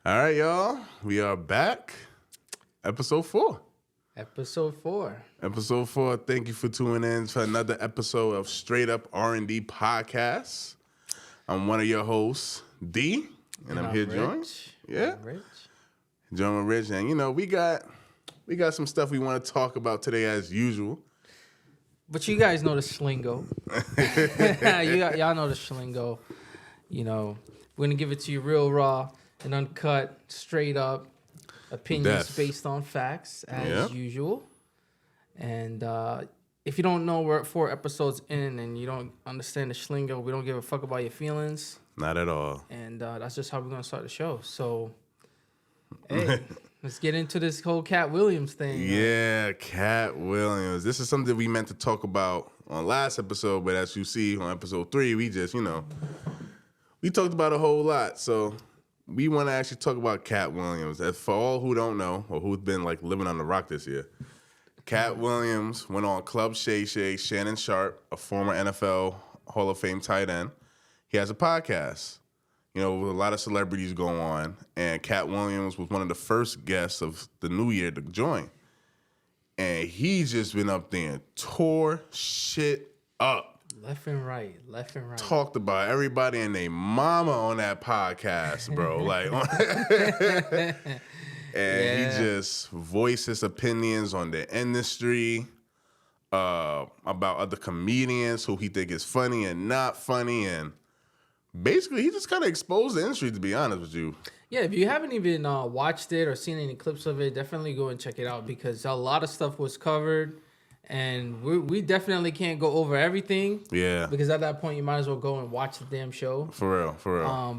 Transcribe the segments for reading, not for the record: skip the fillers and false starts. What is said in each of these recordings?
All right, y'all. We are back. Episode 4. Episode 4. Episode 4. Thank you for tuning in to another episode of Straight Up R&D Podcast. I'm one of your hosts, D, and I'm here joined. Yeah. Rich. Joined with Rich. And, we got some stuff we want to talk about today as usual. But you guys know the schlingo. Y'all know the schlingo. We're going to give it to you real raw and uncut, straight up. Opinions based on facts, as usual. And if you don't know, we're 4 episodes in and you don't understand the schlingo, we don't give a fuck about your feelings. Not at all. And that's just how we're going to start the show. So, hey, let's get into this whole Cat Williams thing. Yeah, Cat Williams. This is something we meant to talk about on last episode, but as you see on episode 3, we just, we talked about a whole lot. So we want to actually talk about Cat Williams. As for all who don't know or who's been living on the rock this year, Cat Williams went on Club Shay Shay, Shannon Sharp, a former NFL Hall of Fame tight end. He has a podcast, with a lot of celebrities go on. And Cat Williams was one of the first guests of the new year to join. And he's just been up there and tore shit up. Left and right. Talked about everybody and their mama on that podcast, bro. And he just voiced his opinions on the industry, about other comedians who he think is funny and not funny, and basically he just kind of exposed the industry, to be honest with you. Yeah, if you haven't even watched it or seen any clips of it, definitely go and check it out because a lot of stuff was covered. And we definitely can't go over everything. Yeah. Because at that point, you might as well go and watch the damn show. For real.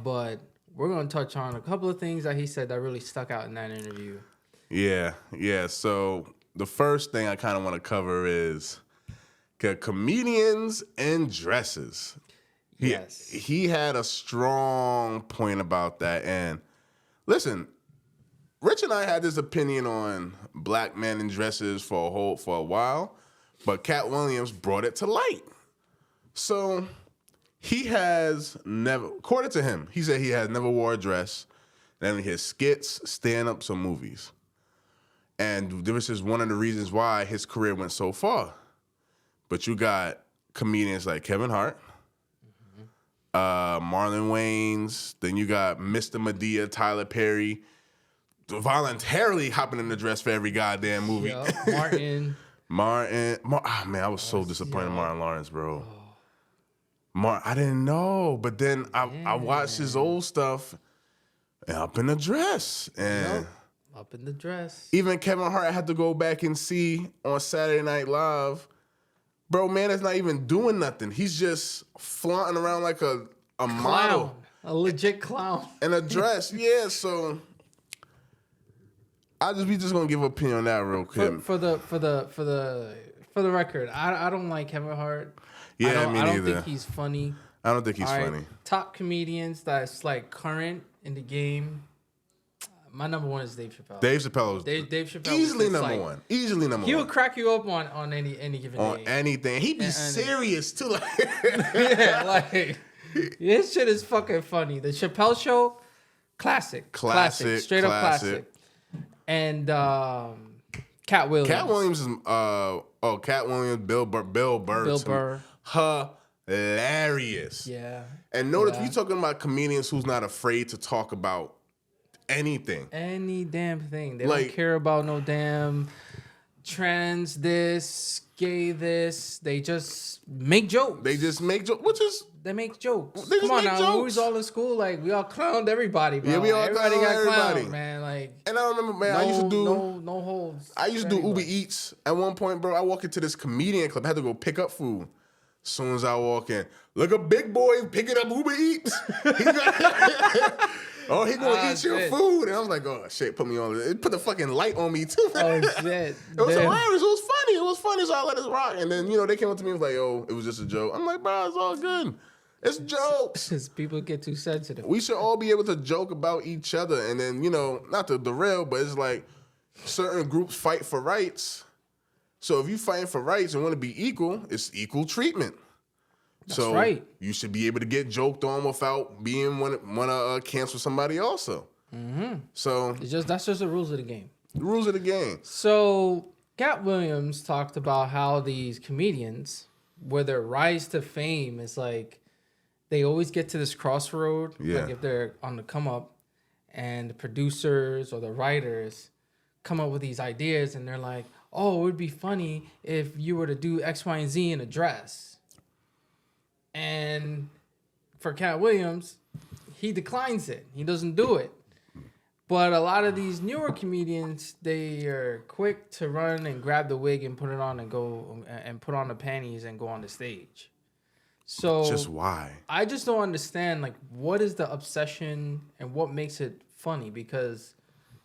But we're going to touch on a couple of things that he said that really stuck out in that interview. Yeah. So the first thing I kind of want to cover is comedians and dresses. Yes. He had a strong point about that. And listen, Rich and I had this opinion on black men in dresses for a while, but Cat Williams brought it to light. So he has never, according to him, he said he has never wore a dress, and his skits, stand-ups, or movies. And this is one of the reasons why his career went so far. But you got comedians like Kevin Hart, Marlon Wayans, then you got Mr. Medea, Tyler Perry, voluntarily hopping in the dress for every goddamn movie. Yep. Martin. I was so disappointed in Martin Lawrence, bro. I didn't know, but then I watched his old stuff and up in the dress. And up in the dress. Even Kevin Hart, I had to go back and see on Saturday Night Live. Bro, man is not even doing nothing. He's just flaunting around like a model. A legit clown. In a dress, yeah, so we just gonna give an opinion on that real quick. For the record, I don't like Kevin Hart. Yeah, me neither. I don't think he's funny. I don't think he's funny. Top comedians that's current in the game. My number one is Dave Chappelle. Dave Chappelle. Easily number one. Easily number one. He would crack you up on any given day. On anything. He'd be serious too. His shit is fucking funny. The Chappelle Show, classic. Straight up classic. And Cat Williams. Cat Williams is Cat Williams, Bill Burr. Hilarious. Yeah. And notice we talking about comedians who's not afraid to talk about anything. Any damn thing. They don't care about no damn trans this, gay this. They just make jokes. They make jokes. They make jokes. Come on now. When we was all in school, we all clowned everybody, bro. Yeah, we all everybody clowned got everybody. Clowned, man. And I remember, man, I used to do no holds. I used to do Uber Eats at one point, bro. I walk into this comedian club. I had to go pick up food. As soon as I walk in, look, a big boy picking up Uber Eats. He gonna eat your food. And I was like, oh shit, put me on. It put the fucking light on me too. Oh shit. It was hilarious. It was funny. So I let it rock. And then, they came up to me and was like, yo, it was just a joke. I'm like, bro, it's all good. It's jokes. People get too sensitive. We should all be able to joke about each other. And then, not the real, but it's like certain groups fight for rights. So if you fighting for rights and want to be equal, it's equal treatment. That's right. You should be able to get joked on without being want to cancel somebody also. So That's just the rules of the game. the rules of the game. So Cat Williams talked about how these comedians, where their rise to fame is like, they always get to this crossroad. Yeah. Like if they're on the come up, and the producers or the writers come up with these ideas, and they're like, "Oh, it would be funny if you were to do X, Y, and Z in a dress." And for Cat Williams, he declines it. He doesn't do it. But a lot of these newer comedians, they are quick to run and grab the wig and put it on and go and put on the panties and go on the stage. So Just why? I just don't understand, like, what is the obsession and what makes it funny? Because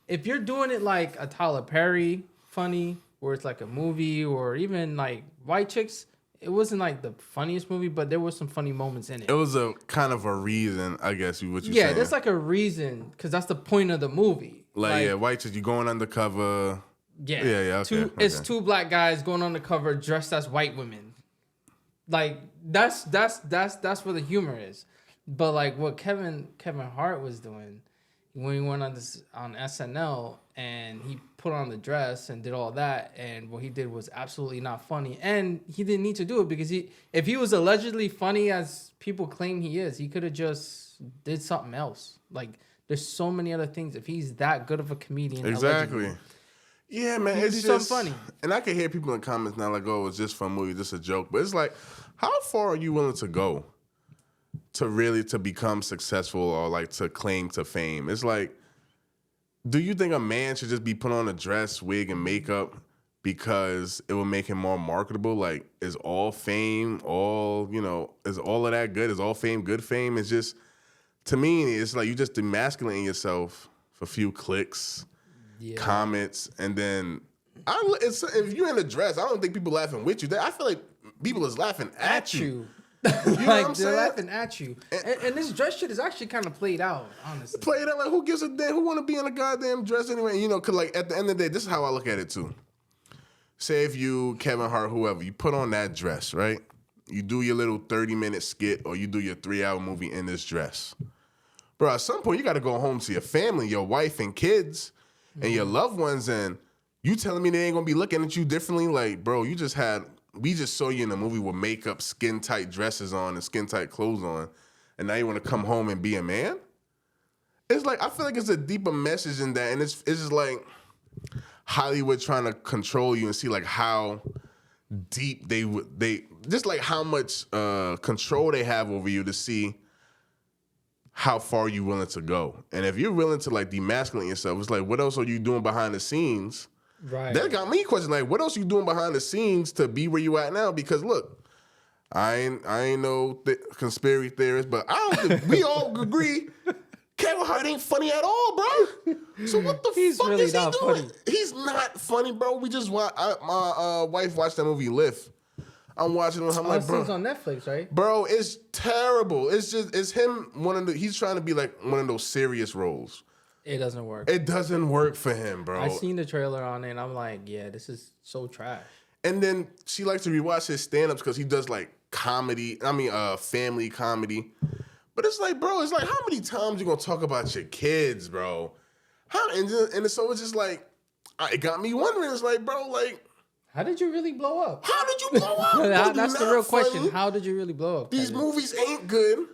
if you're doing it like a Tyler Perry funny, where it's like a movie, or even like White Chicks, it wasn't like the funniest movie, but there were some funny moments in it. It was a kind of a reason, I guess, what you're Yeah, saying. there's like a reason, because that's the point of the movie. Like, yeah, White Chicks, you going undercover. Yeah, Yeah, okay. It's two black guys going on the cover dressed as white women. Like that's where the humor is. But like what Kevin Hart was doing when he went on SNL and he put on the dress and did all that, and what he did was absolutely not funny, and he didn't need to do it, because if he was allegedly funny as people claim he is, he could have just did something else. Like there's so many other things. If he's that good of a comedian, Exactly. allegedly, Yeah, man, he it's could do just something funny. And I can hear people in the comments now like, "Oh, it's just for a movie, just a joke." But it's like, how far are you willing to go to really to become successful or like to claim to fame? It's like, do you think a man should just be put on a dress, wig, and makeup because it will make him more marketable? Like, is all fame, is all of that good? Is all fame good fame? It's just, to me, it's like you just demasculating yourself for a few clicks. Yeah. Comments, and then if you're in a dress, I don't think people laughing with you. I feel like people is laughing at you. You know what I'm they're saying? laughing at you. And this dress shit is actually kind of played out, honestly. Play it out like, who gives a damn? Who want to be in a goddamn dress anyway? Cause like at the end of the day, this is how I look at it too. Say if you, Kevin Hart, whoever, you put on that dress, right? You do your little 30-minute skit, or you do your 3-hour movie in this dress. Bro, at some point you got to go home to your family, your wife and kids, and your loved ones, and you telling me they ain't gonna be looking at you differently? Like, bro, we just saw you in a movie with makeup, skin tight dresses on, and skin tight clothes on, and now you want to come home and be a man? It's like, I feel like it's a deeper message in that, and it's just like Hollywood trying to control you and see like how deep they just like how much control they have over you to see how far you willing to go. And if you're willing to like demasculate yourself, it's like, what else are you doing behind the scenes? Right. That got me questioning, like, what else you doing behind the scenes to be where you at now? Because look, I ain't no conspiracy theorist, but I don't think we all agree Kevin Hart ain't funny at all, bro. So what the fuck really is he not doing? funny. He's not funny, bro. We just my wife watched that movie Lift. I'm watching it. I'm like, bro, it's on Netflix, right? bro, it's terrible. It's him. He's trying to be like one of those serious roles. It doesn't work. It doesn't work for him, bro. I seen the trailer on it, and I'm like, yeah, this is so trash. And then she likes to rewatch his stand-ups because he does like comedy. Family comedy. But it's like, bro, it's like, how many times you gonna talk about your kids, bro? So it's just like, it got me wondering. It's like, bro, like, How did you really blow up? how did you blow up? Bro, That's the not real funny. question. How did you really blow up? These Kevin? movies ain't good,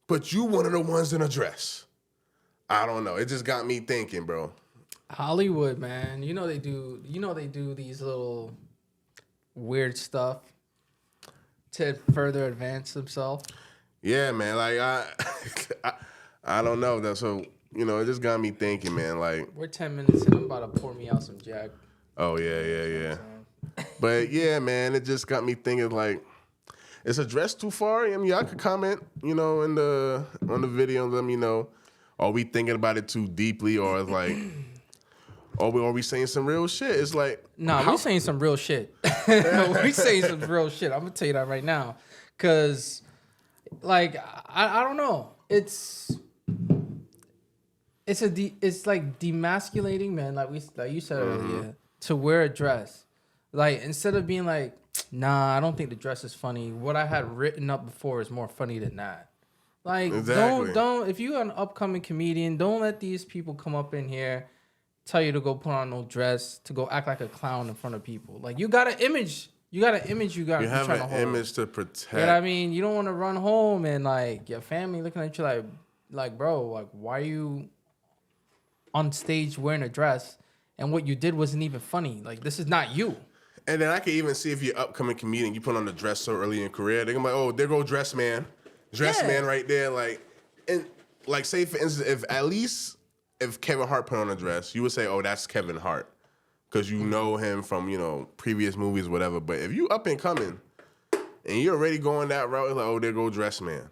but you one of the ones in a dress. I don't know. It just got me thinking, bro. Hollywood, man. They do these little weird stuff to further advance themselves. Yeah, man. Like I don't know. So it just got me thinking, man. Like, We're 10 minutes in. I'm about to pour me out some Jack. oh yeah. But yeah, man, it just got me thinking. Like, is a dress too far? I mean, y'all could comment, on the video and let me know. Are we thinking about it too deeply, or is like, are we saying some real shit? It's like, Nah, we saying some real shit. We saying some real shit. I'm gonna tell you that right now, cause like I don't know. It's like demasculating, man. Like you said earlier, to wear a dress. Like instead of being like, nah, I don't think the dress is funny. What I had written up before is more funny than that. Like, Exactly. don't. If you're an upcoming comedian, don't let these people come up in here, tell you to go put on no dress, to go act like a clown in front of people. Like, you got an image. You got an image. You You have trying to an hold. image to protect. You know what I mean? You don't want to run home and like your family looking at you like, bro, like, why are you on stage wearing a dress and what you did wasn't even funny? Like, this is not you. And then I can even see if you're upcoming comedian, you put on the dress so early in your career, they're gonna be like, oh, there go dress man right there. Like, and like, say for instance, if Kevin Hart put on a dress, you would say, oh, that's Kevin Hart, because you know him from previous movies, whatever. But if you up and coming and you're already going that route, it's like, oh, there go dress man.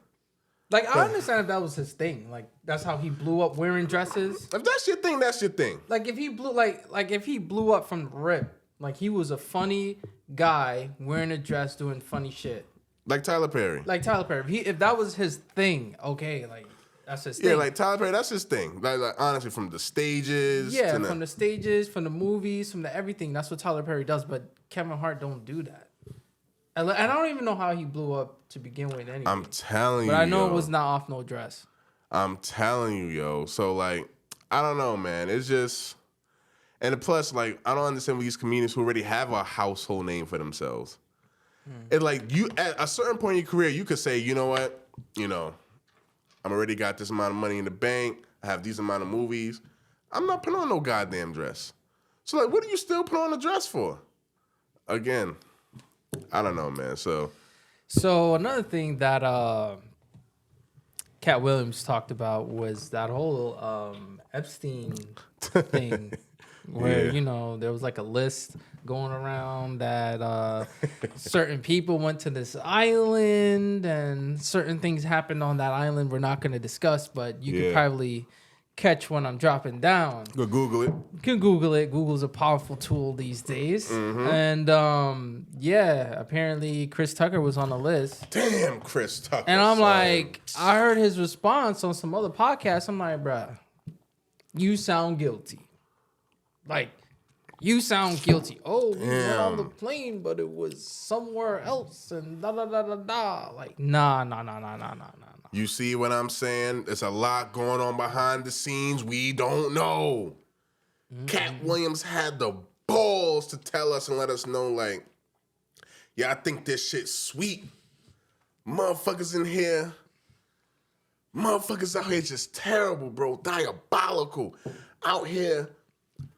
Like, I understand if that was his thing. Like, that's how he blew up wearing dresses. If that's your thing, that's your thing. Like, if he blew if he blew up from the rip, like he was a funny guy wearing a dress doing funny shit. Like Tyler Perry. If that was his thing, okay, like that's his thing. Yeah, like Tyler Perry, that's his thing. Like honestly, from the stages. Yeah, to from the stages, from the movies, from the everything. That's what Tyler Perry does. But Kevin Hart don't do that. And I don't even know how he blew up to begin with. Anyway, I'm telling you, but I know it was not off no dress. I'm telling you, yo. So like, I don't know, man. It's just, and plus, like, I don't understand with these comedians who already have a household name for themselves. It's like you at a certain point in your career, you could say, you know what, I'm already got this amount of money in the bank. I have these amount of movies. I'm not putting on no goddamn dress. So like, what are you still putting on a dress for? Again, I don't know, man. So another thing that Cat Williams talked about was that whole Epstein thing, where there was like a list going around that certain people went to this island and certain things happened on that island. We're not going to discuss, but you could probably catch when I'm dropping down. go Google it. You can Google it. Google's a powerful tool these days. Mm-hmm. And apparently Chris Tucker was on the list. Damn, Chris Tucker. And I'm son. like, I heard his response on some other podcast. I'm like, bruh, you sound guilty. Like, you sound guilty. Oh, we went on the plane, but it was somewhere else and da da da da da. Like, nah. You see what I'm saying? There's a lot going on behind the scenes we don't know. Cat Williams had the balls to tell us and let us know, like, yeah, I think this shit's sweet. Motherfuckers out here just terrible, bro. Diabolical. Out here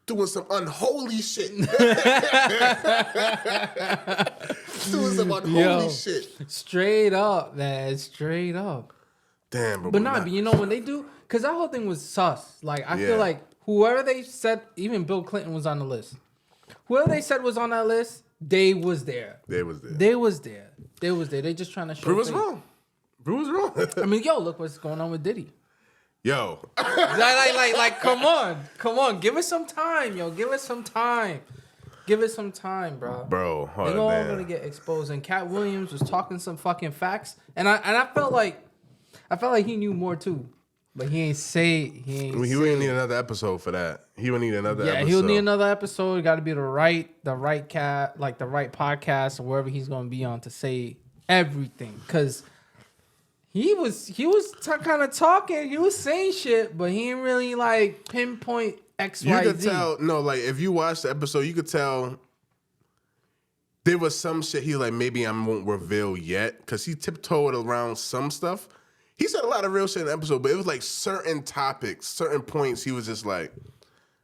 doing some unholy shit. Doing some unholy shit. Straight up, man. Straight up. Damn, bro. But when they do, because that whole thing was sus. Like, I feel like whoever they said, even Bill Clinton was on the list. Whoever they said was on that list, they was there. They just trying to show. Brew was wrong. I mean, look what's going on with Diddy. Yo. like, come on. Give us some time, yo. Give us some time, bro. Bro, they're all gonna get exposed. And Cat Williams was talking some fucking facts, and I felt like he knew more too, but he ain't say he ain't. He wouldn't need another episode for that. He would need another episode. Yeah, he'll need another episode. It got to be the right cat, like the right podcast or wherever he's gonna be on to say everything, because. He was kind of talking. He was saying shit, but he didn't really like pinpoint X, Y, Z. You could tell. No, like if you watch the episode, you could tell there was some shit he like maybe I won't reveal yet because he tiptoed around some stuff. He said a lot of real shit in the episode, but it was like certain topics, certain points. He was just like,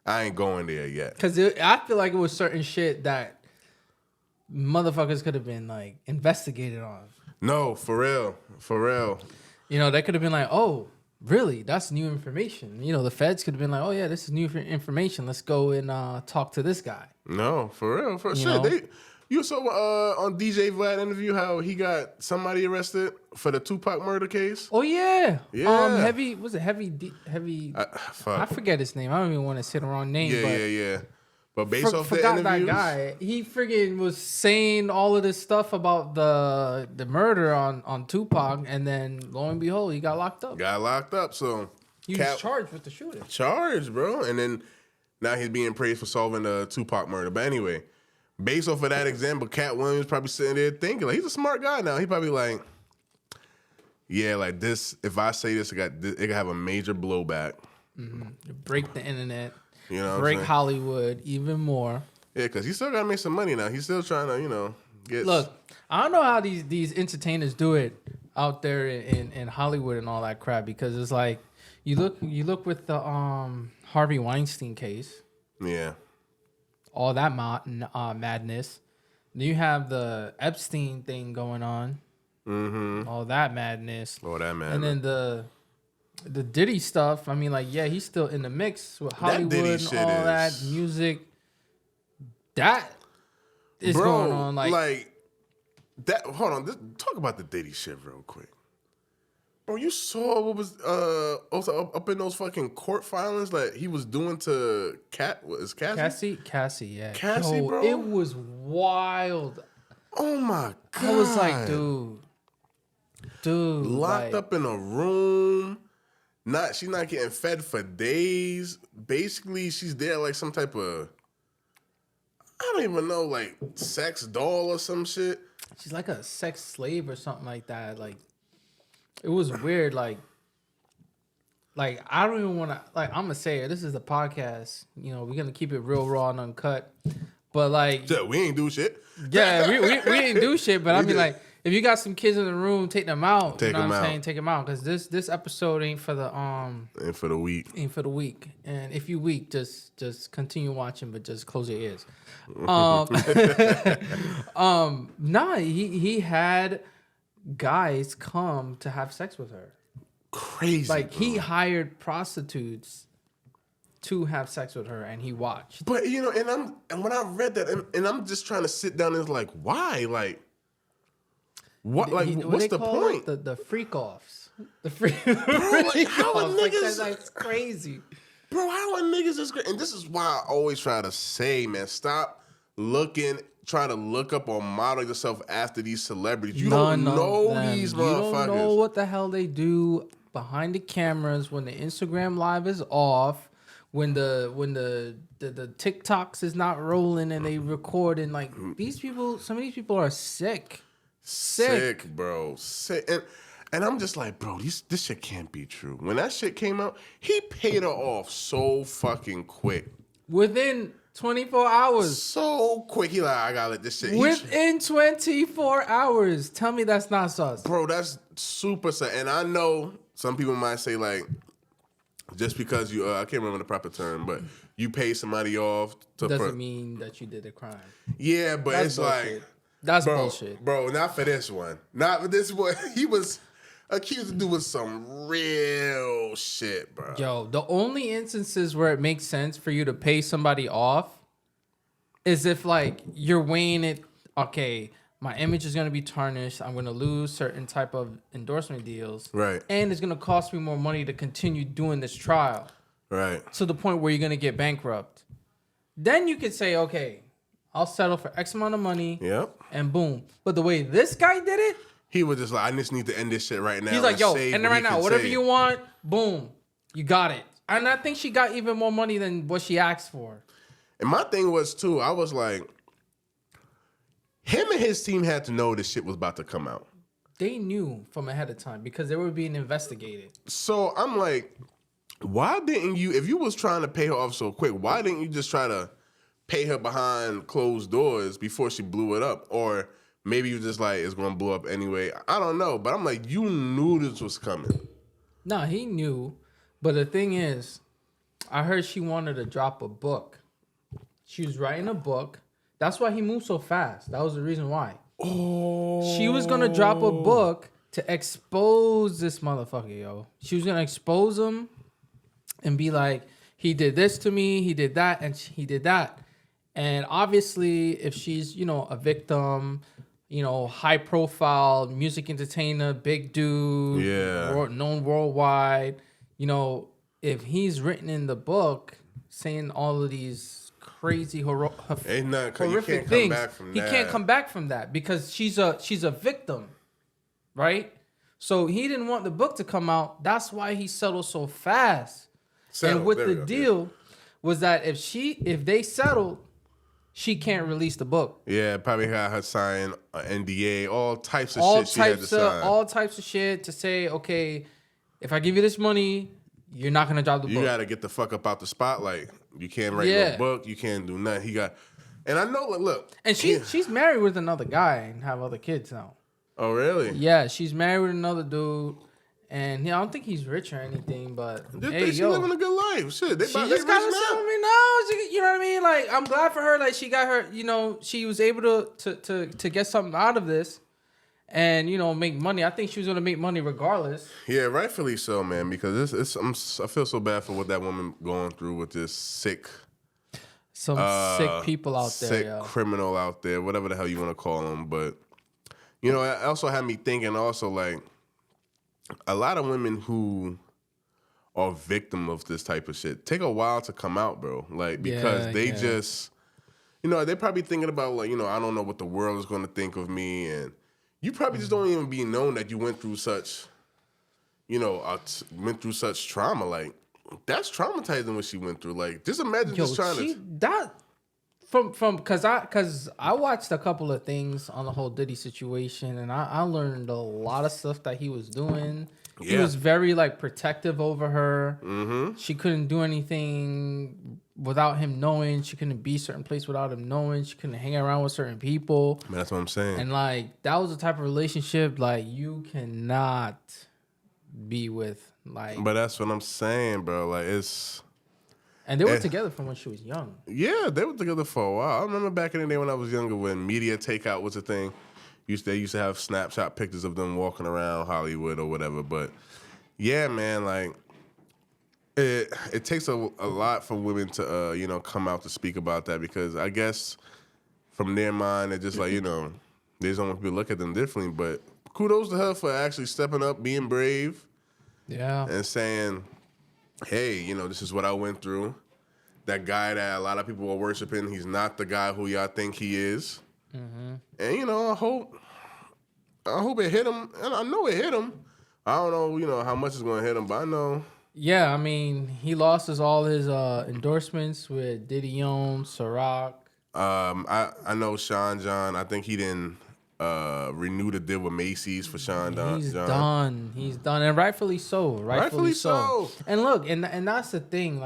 I ain't going there yet. Because I feel like it was certain shit that motherfuckers could have been like investigated on. No, for real. They could have been like, oh, really? That's new information. The feds could have been like, oh, yeah, this is new information. Let's go and talk to this guy. No, for real. For sure. You saw on DJ Vlad interview how he got somebody arrested for the Tupac murder case? Oh, yeah. Yeah. Was it Heavy? Fuck. I forget his name. I don't even want to say the wrong name. Yeah. But based off the forgot interviews, that guy. He friggin' was saying all of this stuff about the murder on Tupac, and then lo and behold, he got locked up. So he was charged with the shooting. Charged, bro. And then now he's being praised for solving the Tupac murder. But anyway, based off of that example, Cat Williams probably sitting there thinking, like, he's a smart guy now. He probably like, yeah, like this. If I say this, it could have a major blowback. Break the internet. You know, what break I'm saying? Hollywood even more. Yeah, because he still got to make some money now. He's still trying to, get. Look, I don't know how these entertainers do it out there in Hollywood and all that crap, because it's like you look with the Harvey Weinstein case, Yeah. all that madness. Then you have the Epstein thing going on, all that madness. Oh, that man. And then the Diddy stuff. I mean, like, yeah, he's still in the mix with Hollywood and all that music. That is going on, like that. Hold on, talk about the Diddy shit real quick, bro. You saw what was also up in those fucking court filings that he was doing to Cassie? Cassie, yeah. Cassie, bro. It was wild. Oh my god! I was like, dude, locked up in a room. She's not getting fed for days. Basically, she's there like some type of, I don't even know, like sex doll or some shit. She's like a sex slave or something like that. Like, it was weird. Like I don't even want to. Like, I'm gonna say it. This is a podcast. We're gonna keep it real raw and uncut. But like, yeah, we ain't do shit. Yeah, we didn't do shit. But I mean, like, if you got some kids in the room, take them out. Take them out. Take them out, because this episode ain't for the Ain't for the week. Ain't for the week. And if you weak, just continue watching, but just close your ears. Nah, he had guys come to have sex with her. Crazy. Like, bro. he hired prostitutes to have sex with her, and he watched. But and when I read that, and I'm just trying to sit down and it's like, why? Like, what? Like, what's the point? The freak offs. The freak. Bro, like, how are niggas? Like, that's crazy. Bro, how are niggas this great? And this is why I always try to say, man, stop trying to look up or model yourself after these celebrities. You don't know these motherfuckers. You don't know what the hell they do behind the cameras when the Instagram live is off. When the TikToks is not rolling and they record, and like, these people, some of these people are sick, bro, sick. And I'm just like, bro, this shit can't be true. When that shit came out, he paid her off so fucking quick. Within 24 hours. So quick. He like, I gotta let this shit. Within 24 hours. Tell me that's not sus. Bro, that's super sus. And I know some people might say, like, just because you, I can't remember the proper term, but you pay somebody off doesn't mean that you did a crime. Yeah, but that's it's bullshit. like, that's bullshit, bro. Not for this one. Not for this one. He was accused of doing some real shit, bro. Yo, the only instances where it makes sense for you to pay somebody off is if, like, you're weighing it. Okay, my image is going to be tarnished. I'm going to lose certain type of endorsement deals. Right. And it's going to cost me more money to continue doing this trial. Right. To the point where you're going to get bankrupt. Then you could say, okay, I'll settle for X amount of money. Yep. And boom. But the way this guy did it. He was just like, I just need to end this shit right now. He's like, yo, end it right now. Whatever you want, boom. You got it. And I think she got even more money than what she asked for. And my thing was, too, I was like, him and his team had to know this shit was about to come out. They knew from ahead of time because they were being investigated. So I'm like, why didn't you, if you was trying to pay her off so quick, why didn't you just try to pay her behind closed doors before she blew it up? Or maybe you just like, it's going to blow up anyway. I don't know. But I'm like, you knew this was coming. No, he knew. But the thing is, I heard she wanted to drop a book. She was writing a book. That's why he moved so fast. That was the reason why. Oh. She was going to drop a book to expose this motherfucker, yo. She was going to expose him and be like, he did this to me, he did that, and he did that. And obviously, if she's, a victim, high profile music entertainer, big dude, known worldwide, if he's written in the book saying all of these crazy horrific things, he can't come back from that because she's a victim, right? So he didn't want the book to come out. That's why he settled so fast. And with the deal was that if they settled, she can't release the book. Yeah, probably had her sign an NDA, all types of shit she had to sign. All types of shit to say, okay, if I give you this money, you're not gonna drop the book. You gotta get the fuck up out the spotlight. You can't write no book. You can't do nothing. And I know, look. And she's married with another guy and have other kids now. Oh, really? Yeah, she's married with another dude. And I don't think he's rich or anything, but She living a good life. Shit, she just got herself. You know what I mean? Like, I'm glad for her. Like, she got her. You know, she was able to get something out of this, and make money. I think she was gonna make money regardless. Yeah, rightfully so, man. Because I feel so bad for what that woman going through with this sick people out there, sick criminal out there, whatever the hell you want to call them. But it also had me thinking. Also, like, a lot of women who are victim of this type of shit take a while to come out, bro. Like, because they just, they're probably thinking about, like, I don't know what the world is going to think of me. And you probably just don't even be known that you went through such, went through such trauma. Like, that's traumatizing what she went through. Like, just imagine just trying to. Cause I watched a couple of things on the whole Diddy situation, and I learned a lot of stuff that he was doing. Yeah. He was very protective over her. Mm-hmm. She couldn't do anything without him knowing. She couldn't be certain place without him knowing. She couldn't hang around with certain people. Man, that's what I'm saying. And that was the type of relationship you cannot be with. But that's what I'm saying, bro. Like, it's. And they were together from when she was young. Yeah, they were together for a while. I remember back in the day when I was younger, when media takeout was a thing. They used to have snapshot pictures of them walking around Hollywood or whatever. But yeah, man, it takes a lot for women to come out to speak about that, because I guess from their mind, they're just they just don't want people to look at them differently. But kudos to her for actually stepping up, being brave, and saying, hey, this is what I went through. That guy that a lot of people are worshiping, he's not the guy who y'all think he is. Mm-hmm. And, I hope it hit him. And I know it hit him. I don't know, how much it's going to hit him, but I know. Yeah, I mean, he lost all his endorsements with Diddy, Ciroc. I know Sean John. I think he didn't renew the deal with Macy's for Sean John. He's done, and rightfully so. Rightfully so. And look, and that's the thing.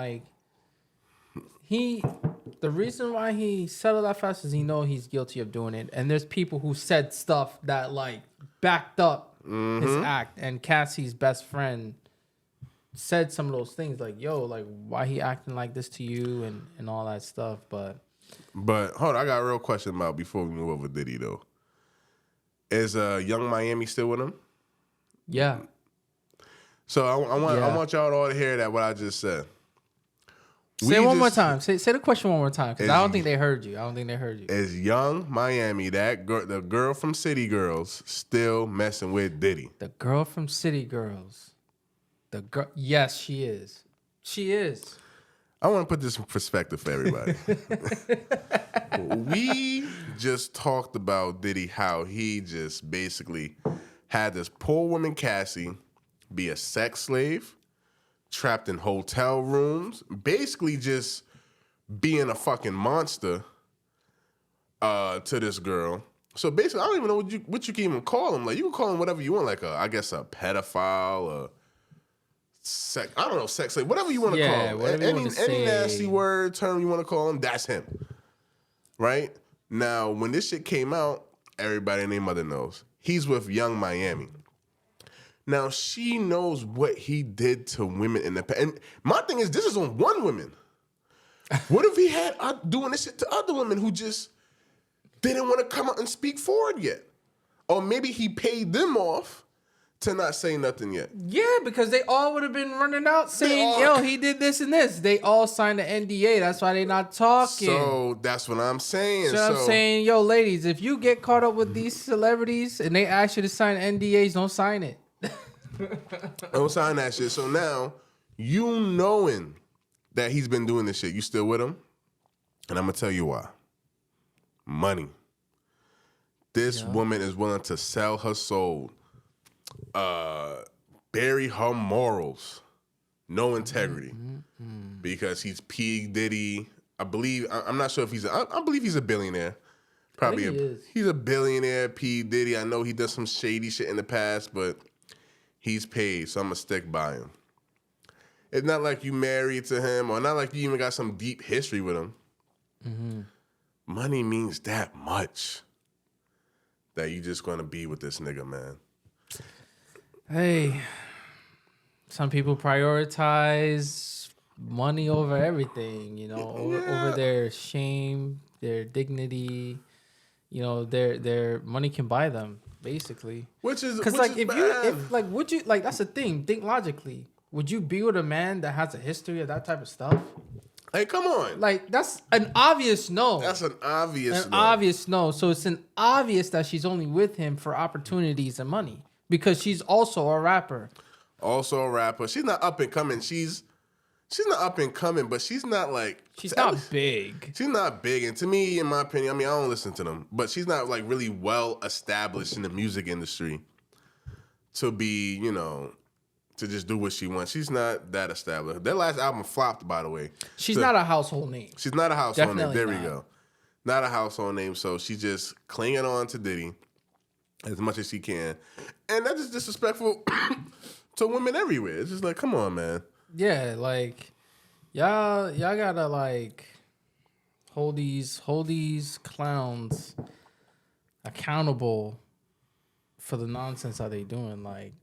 The reason why he settled that fast is he know he's guilty of doing it, and there's people who said stuff that backed up his act. And Cassie's best friend said some of those things, why he acting like this to you and all that stuff. But hold on, I got a real question about before we move over to Diddy though. Is Young Miami still with him? Yeah. So I want y'all all to hear that what I just said. Say it one more time. Say the question one more time, because I don't think they heard you. Is Young Miami, the girl from City Girls, still messing with Diddy? The girl from City Girls. Yes, she is. She is. I want to put this in perspective for everybody. We just talked about Diddy, how he just basically had this poor woman, Cassie, be a sex slave, trapped in hotel rooms, basically just being a fucking monster to this girl. So basically, I don't even know what you can even call him. You can call him whatever you want, I guess a pedophile, or sex slave, whatever you want to call him. Any nasty word, term you want to call him, that's him. Right? Now, when this shit came out, everybody and their mother knows. He's with Young Miami. Now, she knows what he did to women in the past. And my thing is, this is on one woman. What if he had doing this shit to other women who just didn't want to come out and speak forward yet? Or maybe he paid them off to not say nothing yet. Yeah, because they all would have been running out saying, he did this and this. They all signed the NDA. That's why they not talking. So that's what I'm saying. So I'm saying, ladies, if you get caught up with these celebrities and they ask you to sign NDAs, don't sign it. Don't sign that shit. So now, you knowing that he's been doing this shit, you still with him? And I'm going to tell you why. Money. This woman is willing to sell her soul, bury her morals, no integrity, because he's P. Diddy, I'm not sure if I believe he's a billionaire. Probably he's a billionaire. P. Diddy. I know he does some shady shit in the past, but he's paid, so I'm gonna stick by him. It's not like you married to him, or not like you even got some deep history with him. Mm-hmm. Money means that much that you just gonna be with this nigga, man. Hey, some people prioritize money over everything, you know, over their shame, their dignity. You know, their money can buy them, basically. Because like would you like, that's the thing. Think logically. Would you be with a man that has a history of that type of stuff? Hey, come on. Like, that's an obvious no. That's an obvious no. So it's an obvious that she's only with him for opportunities and money because she's also a rapper. She's not up and coming. She's not up and coming, but she's not like... She's not big. She's not big. And to me, in my opinion, I mean, I don't listen to them, but she's not like really well established in the music industry to be, you know, to just do what she wants. She's not that established. Their last album flopped, by the way. She's not a household name. She's not a household name. There we go. Not a household name. So she's just clinging on to Diddy as much as she can. And that's just disrespectful to women everywhere. It's just like, come on, man. Yeah, like y'all gotta like hold these clowns accountable for the nonsense that they doing. Like,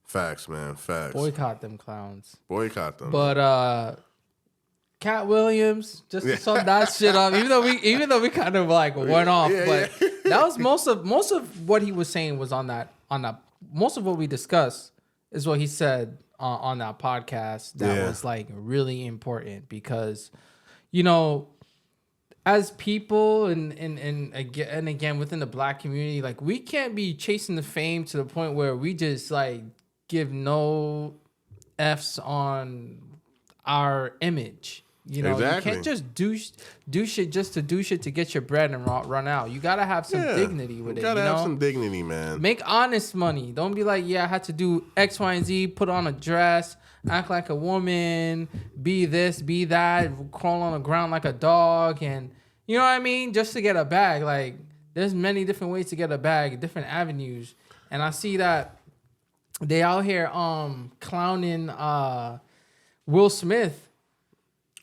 facts, man, facts. Boycott them clowns. Boycott them. But Cat Williams, just to sum that shit up, even though we kind of like went off, but that was most of what he was saying was on that most of what we discussed is what he said on that podcast that was like really important because, you know, as people and again within the black community, like we can't be chasing the fame to the point where we just like give no F's on our image. You know, exactly. You can't just do shit just to do shit to get your bread and run out. You gotta have some dignity with it. You gotta have some dignity, man. Make honest money. Don't be like, I had to do X, Y, and Z, put on a dress, act like a woman, be this, be that, crawl on the ground like a dog, and you know what I mean? Just to get a bag. Like, there's many different ways to get a bag, different avenues. And I see that they out here clowning Will Smith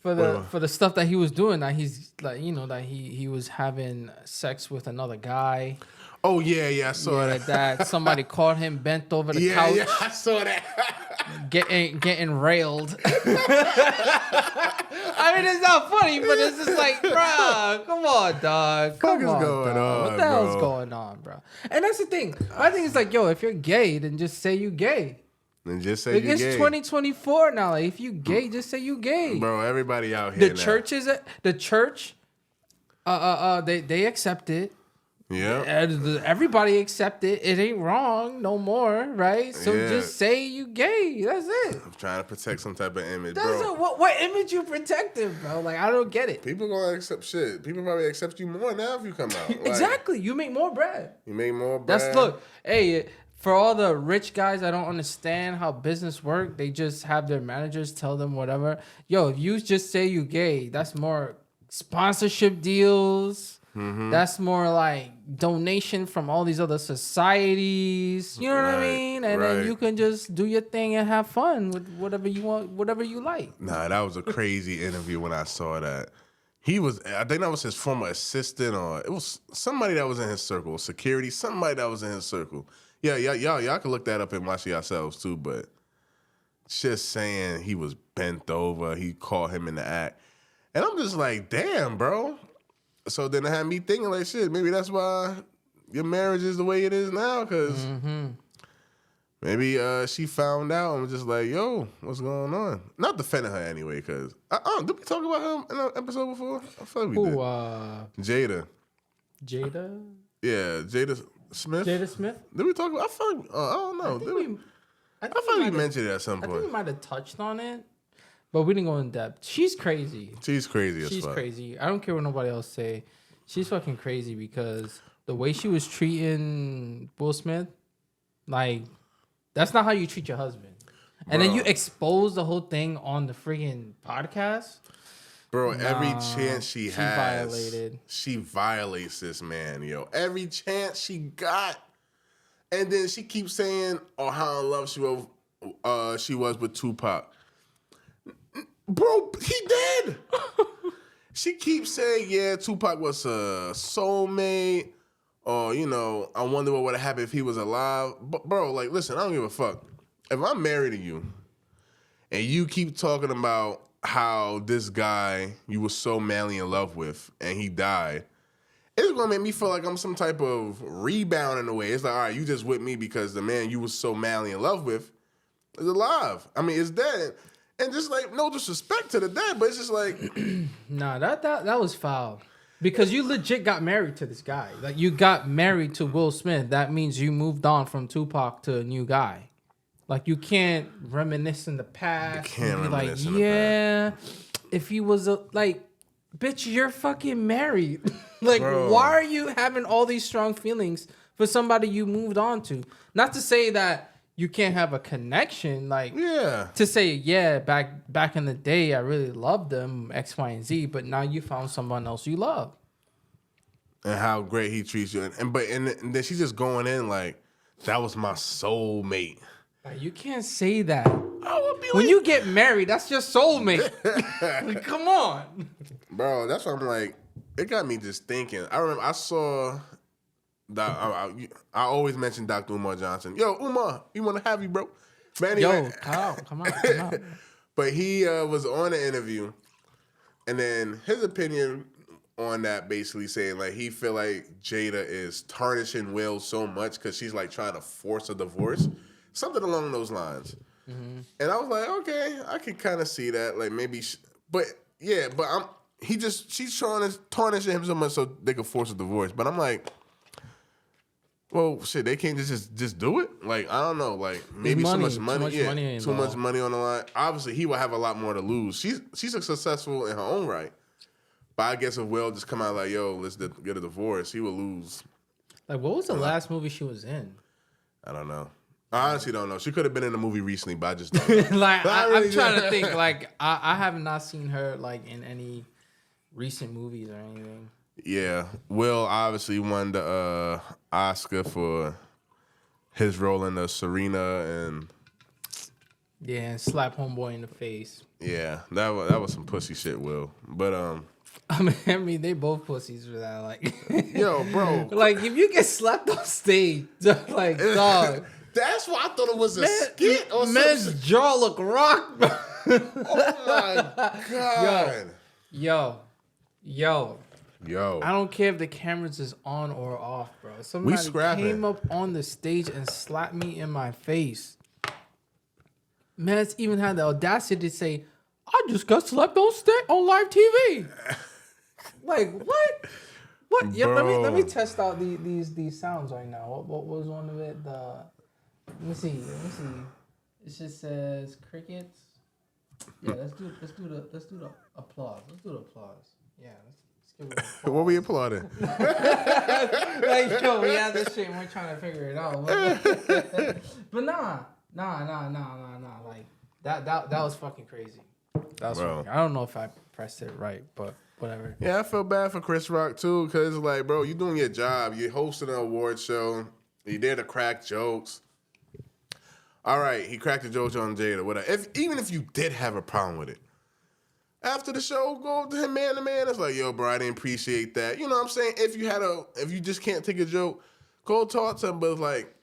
for the stuff that he was doing, that he's like, you know, that he was having sex with another guy. Oh yeah, I saw that. Somebody caught him bent over the couch. Yeah, I saw that. getting railed. I mean, it's not funny, but it's just like, bro, come on, dog. Come on, dog. What the hell's going on, bro? And that's the thing. My thing is like, yo, if you're gay, then just say you gay. Then just say you gay. It's 2024 now. Like, if you gay, just say you gay. Bro, everybody out here. The church, they accept it. Yeah. Everybody accept it. It ain't wrong no more, right? So just say you gay. That's it. I'm trying to protect some type of image, bro. What image you protecting, bro? Like, I don't get it. People gonna accept shit. People probably accept you more now if you come out. Like, exactly. You make more bread. Look, hey, for all the rich guys that don't understand how business work, they just have their managers tell them whatever. Yo, if you just say you gay, that's more sponsorship deals. Mm-hmm. That's more like donation from all these other societies. You know what I mean? And then you can just do your thing and have fun with whatever you want, whatever you like. Nah, that was a crazy interview when I saw that. I think that was his former assistant, or it was somebody that was in his circle, security, somebody that was in his circle. Yeah, y'all can look that up and watch it yourselves too, but just saying he was bent over, he caught him in the act. And I'm just like, damn, bro. So then it had me thinking like, shit, maybe that's why your marriage is the way it is now, because maybe she found out and was just like, yo, what's going on? Not defending her anyway, because did we talk about her in an episode before? I feel like we did. Jada? Yeah, Jada Smith. Jada Smith? Did we talk about? I feel like, I don't know. I feel like we mentioned it at some point. I think we might have touched on it. But we didn't go in depth. She's crazy. She's crazy as fuck. She's crazy. I don't care what nobody else say. She's fucking crazy because the way she was treating Will Smith, like, that's not how you treat your husband. And then you expose the whole thing on the friggin' podcast. Bro, every chance she has, violated. She violates this man, yo. Every chance she got. And then she keeps saying, oh, how in love she was with Tupac. Bro, he did. She keeps saying, yeah, Tupac was a soulmate. Or, I wonder what would have happened if he was alive. But, bro, like, listen, I don't give a fuck. If I'm married to you and you keep talking about how this guy you were so madly in love with and he died, it's going to make me feel like I'm some type of rebound in a way. It's like, all right, you just with me because the man you were so madly in love with is alive. I mean, it's dead. And just like, no disrespect to the dead, but it's just like... Nah, that was foul. Because you legit got married to this guy. Like, you got married to Will Smith. That means you moved on from Tupac to a new guy. Like, you can't reminisce in the past. You can't reminisce in the past. If he was bitch, you're fucking married. Like, Bro. Why are you having all these strong feelings for somebody you moved on to? Not to say that you can't have a connection, like, yeah. To say, yeah, back in the day, I really loved them, X, Y, and Z, but now you found someone else you love. And how great he treats you. And then she's just going in like, that was my soulmate. Like, you can't say that. When you get married, that's your soulmate. Like, come on. Bro, that's what I'm like, it got me just thinking. I remember I saw... I always mention Dr. Umar Johnson. Yo, Umar, you want to have you, bro? But anyway, Yo, come on. But he was on an interview, and then his opinion on that basically saying like he feel like Jada is tarnishing Will so much because she's like trying to force a divorce, something along those lines. Mm-hmm. And I was like, okay, I can kind of see that, like maybe, she's trying to tarnish him so much so they could force a divorce. But I'm like. Well, shit, they can't just do it? Like, I don't know. Like, maybe so much money. Too much money on the line. Obviously, he will have a lot more to lose. She's successful in her own right. But I guess if Will just come out like, yo, let's get a divorce, he will lose. Like, what was the last movie she was in? I don't know. I honestly don't know. She could have been in a movie recently, but I just don't know. Like, I'm trying to think. Like, I have not seen her, like, in any recent movies or anything. Yeah, Will obviously won the Oscar for his role in the Serena and and slap homeboy in the face. Yeah, that was some pussy shit, Will. But I mean, they both pussies for that. Like, yo, bro, like if you get slapped on stage, like dog. That's why I thought it was a skit or something. Man's jaw look rocked. Oh my god. Yo. Yo. I don't care if the cameras is on or off, bro. Somebody came up on the stage and slapped me in my face. Man's even had the audacity to say, I just got slapped on live TV. Like, what? What? Yeah, let me test out these sounds right now. What was one of it? Let me see. It just says crickets. Yeah, let's do the applause. Let's do the applause. Yeah, let's give it an applause. What were you applauding? Like, yo, we had this shit and we're trying to figure it out. But nah. Like that was fucking crazy. That was fucking, I don't know if I pressed it right, but whatever. Yeah, I feel bad for Chris Rock too, because like, bro, you doing your job. You're hosting an award show. You there to crack jokes. All right, he cracked the jokes on Jada. Whatever. Even if you did have a problem with it, after the show, go to him man to man. It's like, yo, bro, I didn't appreciate that. You know what I'm saying? If you just can't take a joke, go talk to him. But it's like,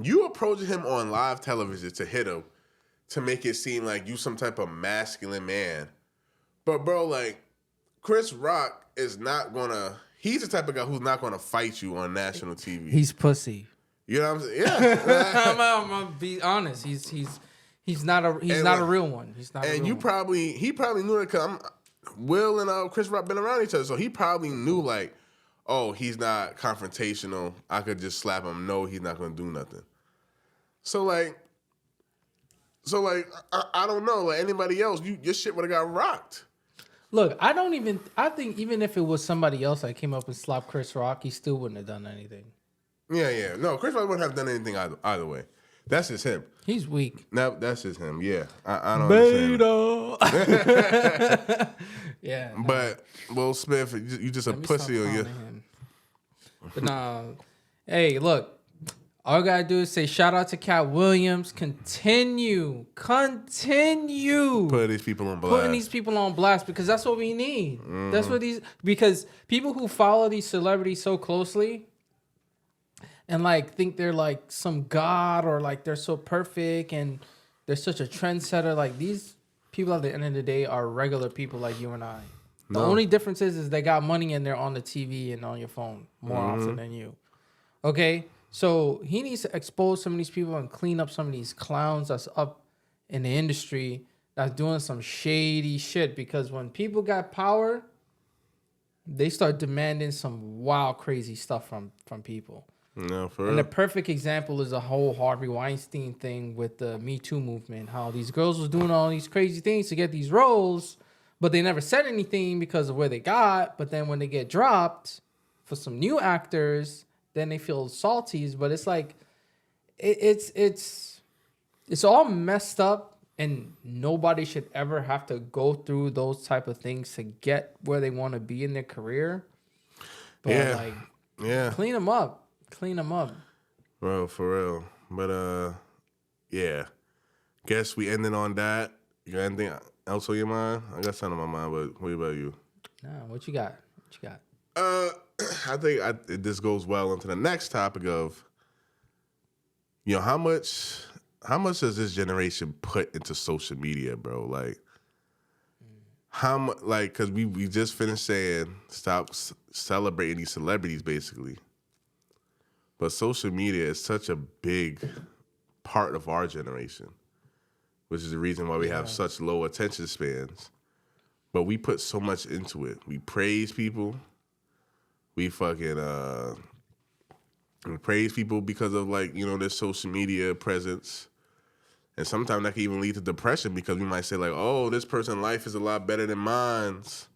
you approaching him on live television to hit him, to make it seem like you some type of masculine man. But bro, like, Chris Rock is not gonna. He's the type of guy who's not gonna fight you on national TV. He's pussy. You know what I'm saying? Yeah. I'm gonna be honest. He's not a real one. He's not. And he probably knew it because Will and Chris Rock been around each other, so he probably knew like, oh, he's not confrontational. I could just slap him. No, he's not gonna do nothing. So like, I don't know. Like anybody else, your shit would have got rocked. Look, I think even if it was somebody else that came up and slapped Chris Rock, he still wouldn't have done anything. Yeah. No, Chris Rock wouldn't have done anything either way. That's just him. He's weak. No, that's just him. Yeah, I don't understand. Yeah. No. But Will Smith, you just a Let me pussy stop on you. clowning him. But no. Hey, look. All I gotta do is say shout out to Cat Williams. Continue Put these people on blast. putting these people on blast because that's what we need. That's what because people who follow these celebrities so closely and like think they're like some god or like they're so perfect and they're such a trendsetter. Like these people at the end of the day are regular people like you and I. The only difference is they got money and they're on the TV and on your phone more often than you. Okay? So he needs to expose some of these people and clean up some of these clowns that's up in the industry that's doing some shady shit. Because when people got power, they start demanding some wild, crazy stuff from people. No, for And real. the perfect example is the whole Harvey Weinstein thing with the Me Too movement. How these girls was doing all these crazy things to get these roles, but they never said anything because of where they got. But then when they get dropped for some new actors, then they feel salty. But it's like, it's all messed up, and nobody should ever have to go through those type of things to get where they want to be in their career. But clean them up. Clean them up. Bro, for real. But yeah. Guess we ended on that. You got anything else on your mind? I got something on my mind, but what about you? Nah, what you got? What you got? I think this goes well into the next topic of, how much does this generation put into social media, bro? Like, how much? Like, because we just finished saying stop celebrating these celebrities, basically. But social media is such a big part of our generation, which is the reason why we have such low attention spans. But we put so much into it. We praise people. We fucking we praise people because of their social media presence. And sometimes that can even lead to depression because we might say like, oh, this person's life is a lot better than mine's.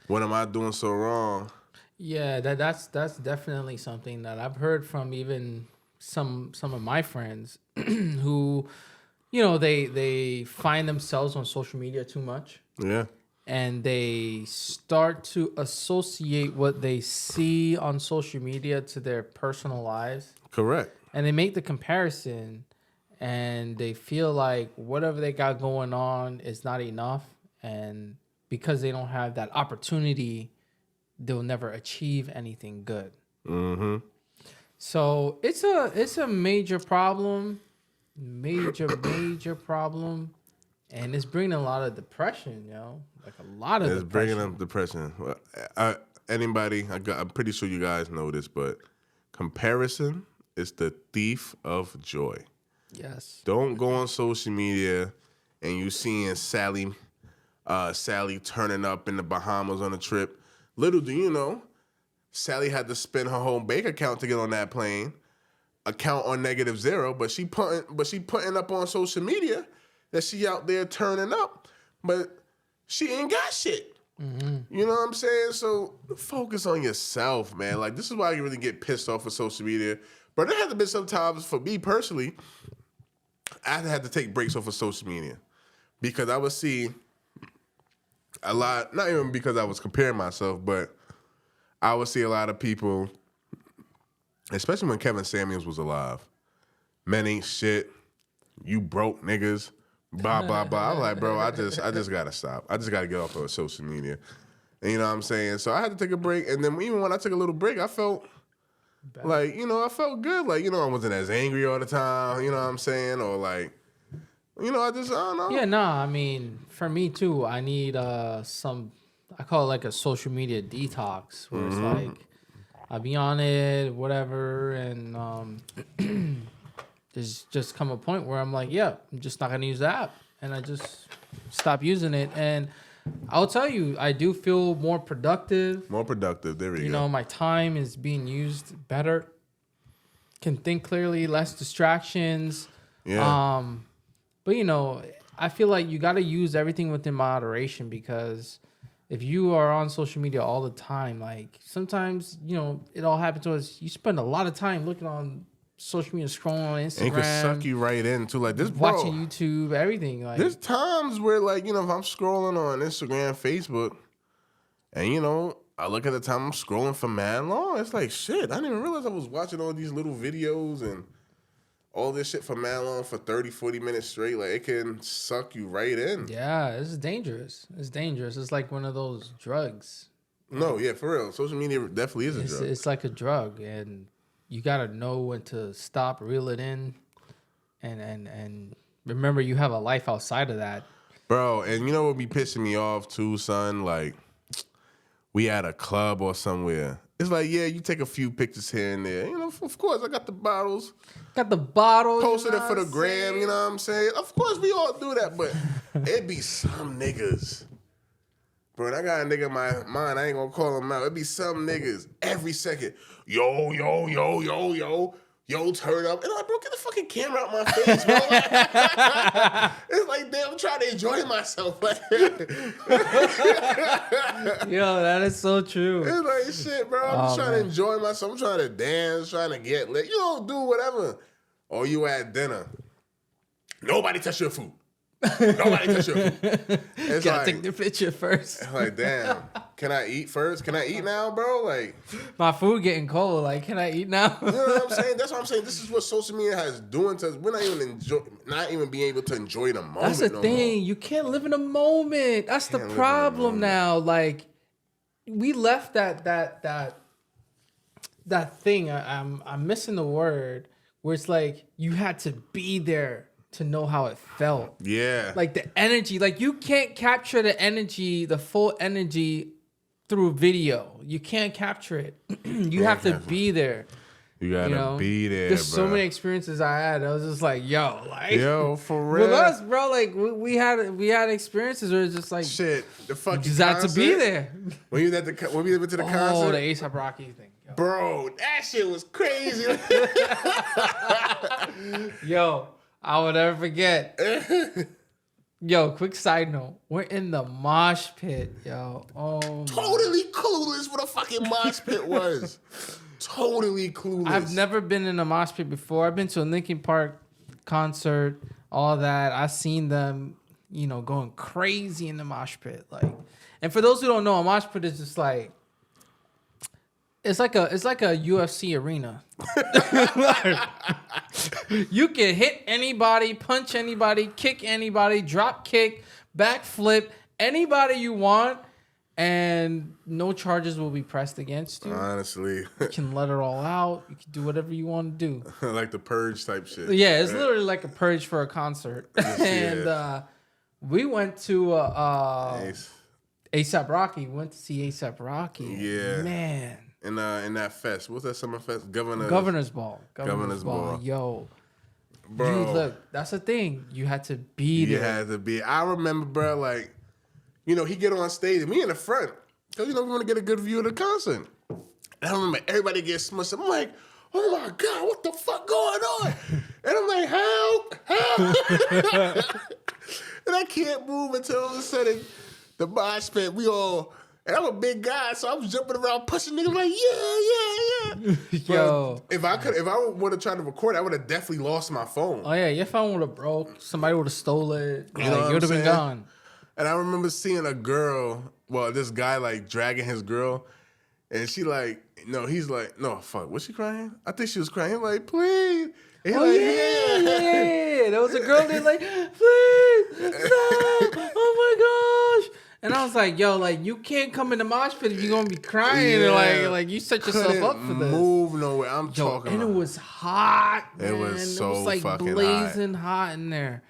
What am I doing so wrong? Yeah, that's definitely something that I've heard from even some of my friends who, they find themselves on social media too much. Yeah. And they start to associate what they see on social media to their personal lives. Correct. And they make the comparison and they feel like whatever they got going on is not enough. And because they don't have that opportunity, they'll never achieve anything good. Mm-hmm. So it's a major problem. Major problem. And it's bringing a lot of depression, like a lot of It's depression. bringing up depression. Well, I'm pretty sure you guys know this, but comparison is the thief of joy. Yes. Don't go on social media and you seeing Sally turning up in the Bahamas on a trip. Little do you know, Sally had to spend her whole bank account to get on that plane. Account on -0, but she putting up on social media that she out there turning up, but she ain't got shit. Mm-hmm. You know what I'm saying? So focus on yourself, man. Like, this is why you really get pissed off with social media. But there had to be some times, for me personally, I had to take breaks off of social media because I would see a lot, not even because I was comparing myself, but I would see a lot of people, especially when Kevin Samuels was alive. Men ain't shit. You broke niggas. Blah, blah, blah. I'm like, bro, I just gotta stop. I just gotta get off of social media. And you know what I'm saying? So I had to take a break. And then even when I took a little break, I felt like, I felt good. Like, I wasn't as angry all the time, you know what I'm saying? Or like, I don't know. Yeah, I mean, for me too, I need I call it like a social media detox where it's like, I'll be on it, whatever, and there's just come a point where I'm like, yeah, I'm just not gonna use the app, and I just stop using it. And I'll tell you, I do feel more productive. More productive. There we go. My time is being used better. Can think clearly, less distractions. Yeah. But I feel like you got to use everything within moderation because if you are on social media all the time, like sometimes it all happens to us. You spend a lot of time looking on social media, scrolling on Instagram. And it could suck you right into like this, bro. Watching YouTube, everything. Like, there's times where, like, if I'm scrolling on Instagram, Facebook, and, I look at the time I'm scrolling for mad long, it's like, shit, I didn't even realize I was watching all these little videos and all this shit for mad long for 30, 40 minutes straight. Like, it can suck you right in. yeah, it's dangerous. It's dangerous. It's like one of those drugs. No, yeah, for real. Social media definitely is a drug. It's like a drug, and you gotta know when to stop, reel it in, and remember you have a life outside of that. Bro, and you know what be pissing me off too, son? Like, we at a club or somewhere. It's like, yeah, you take a few pictures here and there. Of course, I got the bottles. Got the bottle. Posted it for the gram, you know what I'm saying? Of course, we all do that, but it be some niggas. Bro, and I got a nigga in my mind. I ain't gonna call him out. It be some niggas every second. Yo, turn up. And I'm like, bro, get the fucking camera out my face, bro. It's like, damn, I'm trying to enjoy myself. Yo, that is so true. It's like, shit, bro. I'm just trying to enjoy myself. I'm trying to dance, trying to get lit. You don't do whatever. Or you at dinner. Nobody touch your food. Nobody touch your food. It's Gotta take the picture first. Like, damn. Can I eat first? Can I eat now, bro? Like, my food getting cold. Like, can I eat now? you know what I'm saying? That's what I'm saying. This is what social media has doing to us. We're not even being able to enjoy the moment. That's the thing. More. You can't live in the moment. That's the problem now. Like, we left that thing. I'm missing the word where it's like you had to be there to know how it felt. Yeah. Like the energy. Like, you can't capture the energy, the full energy through video. You can't capture it. You have to be there. You gotta be there, There's bro. so many experiences I had. I was just like, yo, for real. with us, bro, like we had experiences where it's just like, shit, the fucking just had to be there. When we went to the concert, Oh, the A$AP Rocky thing, yo. Bro, that shit was crazy. Yo, I will never forget. Yo, quick side note. We're in the mosh pit, yo. Oh, totally clueless what a fucking mosh pit was. Totally clueless. I've never been in a mosh pit before. I've been to a Linkin Park concert, all that. I've seen them, going crazy in the mosh pit. Like, and for those who don't know, a mosh pit is just like, it's like a UFC arena. You can hit anybody, punch anybody, kick anybody, drop kick, backflip, anybody you want, and no charges will be pressed against you. Honestly. You can let it all out. You can do whatever you want to do. Like the purge type shit. Yeah, it's literally like a purge for a concert. And we went to Nice. A$AP Rocky. We went to see A$AP Rocky. Yeah. Man. In that fest. What's that summer fest? Governor's Ball. Governor's Ball. Yo. Bro. Dude, look, that's the thing. You had to be there. You had to be. I remember, bro, like, he get on stage and me in the front. Because, we want to get a good view of the concert. And I remember everybody gets smushed. I'm like, oh my God, what the fuck going on? And I'm like, help. And I can't move until all of a sudden the mosh pit, and I'm a big guy, so I was jumping around, pushing niggas like, yeah. Yo. If I would have tried to record, I would have definitely lost my phone. Oh, yeah, your phone would have broke. Somebody would have stole it. You know what you would have I'm been saying? gone. And I remember seeing a girl, this guy like dragging his girl, and she like, he's like, no, fuck, was she crying? I think she was crying. He's like, please. And Yeah. There was a girl there like, please, stop. Oh my gosh. And I was like, yo, like, you can't come in the mosh pit if you're going to be crying. Yeah. Like you set yourself up for this. Move nowhere. I'm talking And about. it was hot, man. It was so It was like fucking blazing hot in there.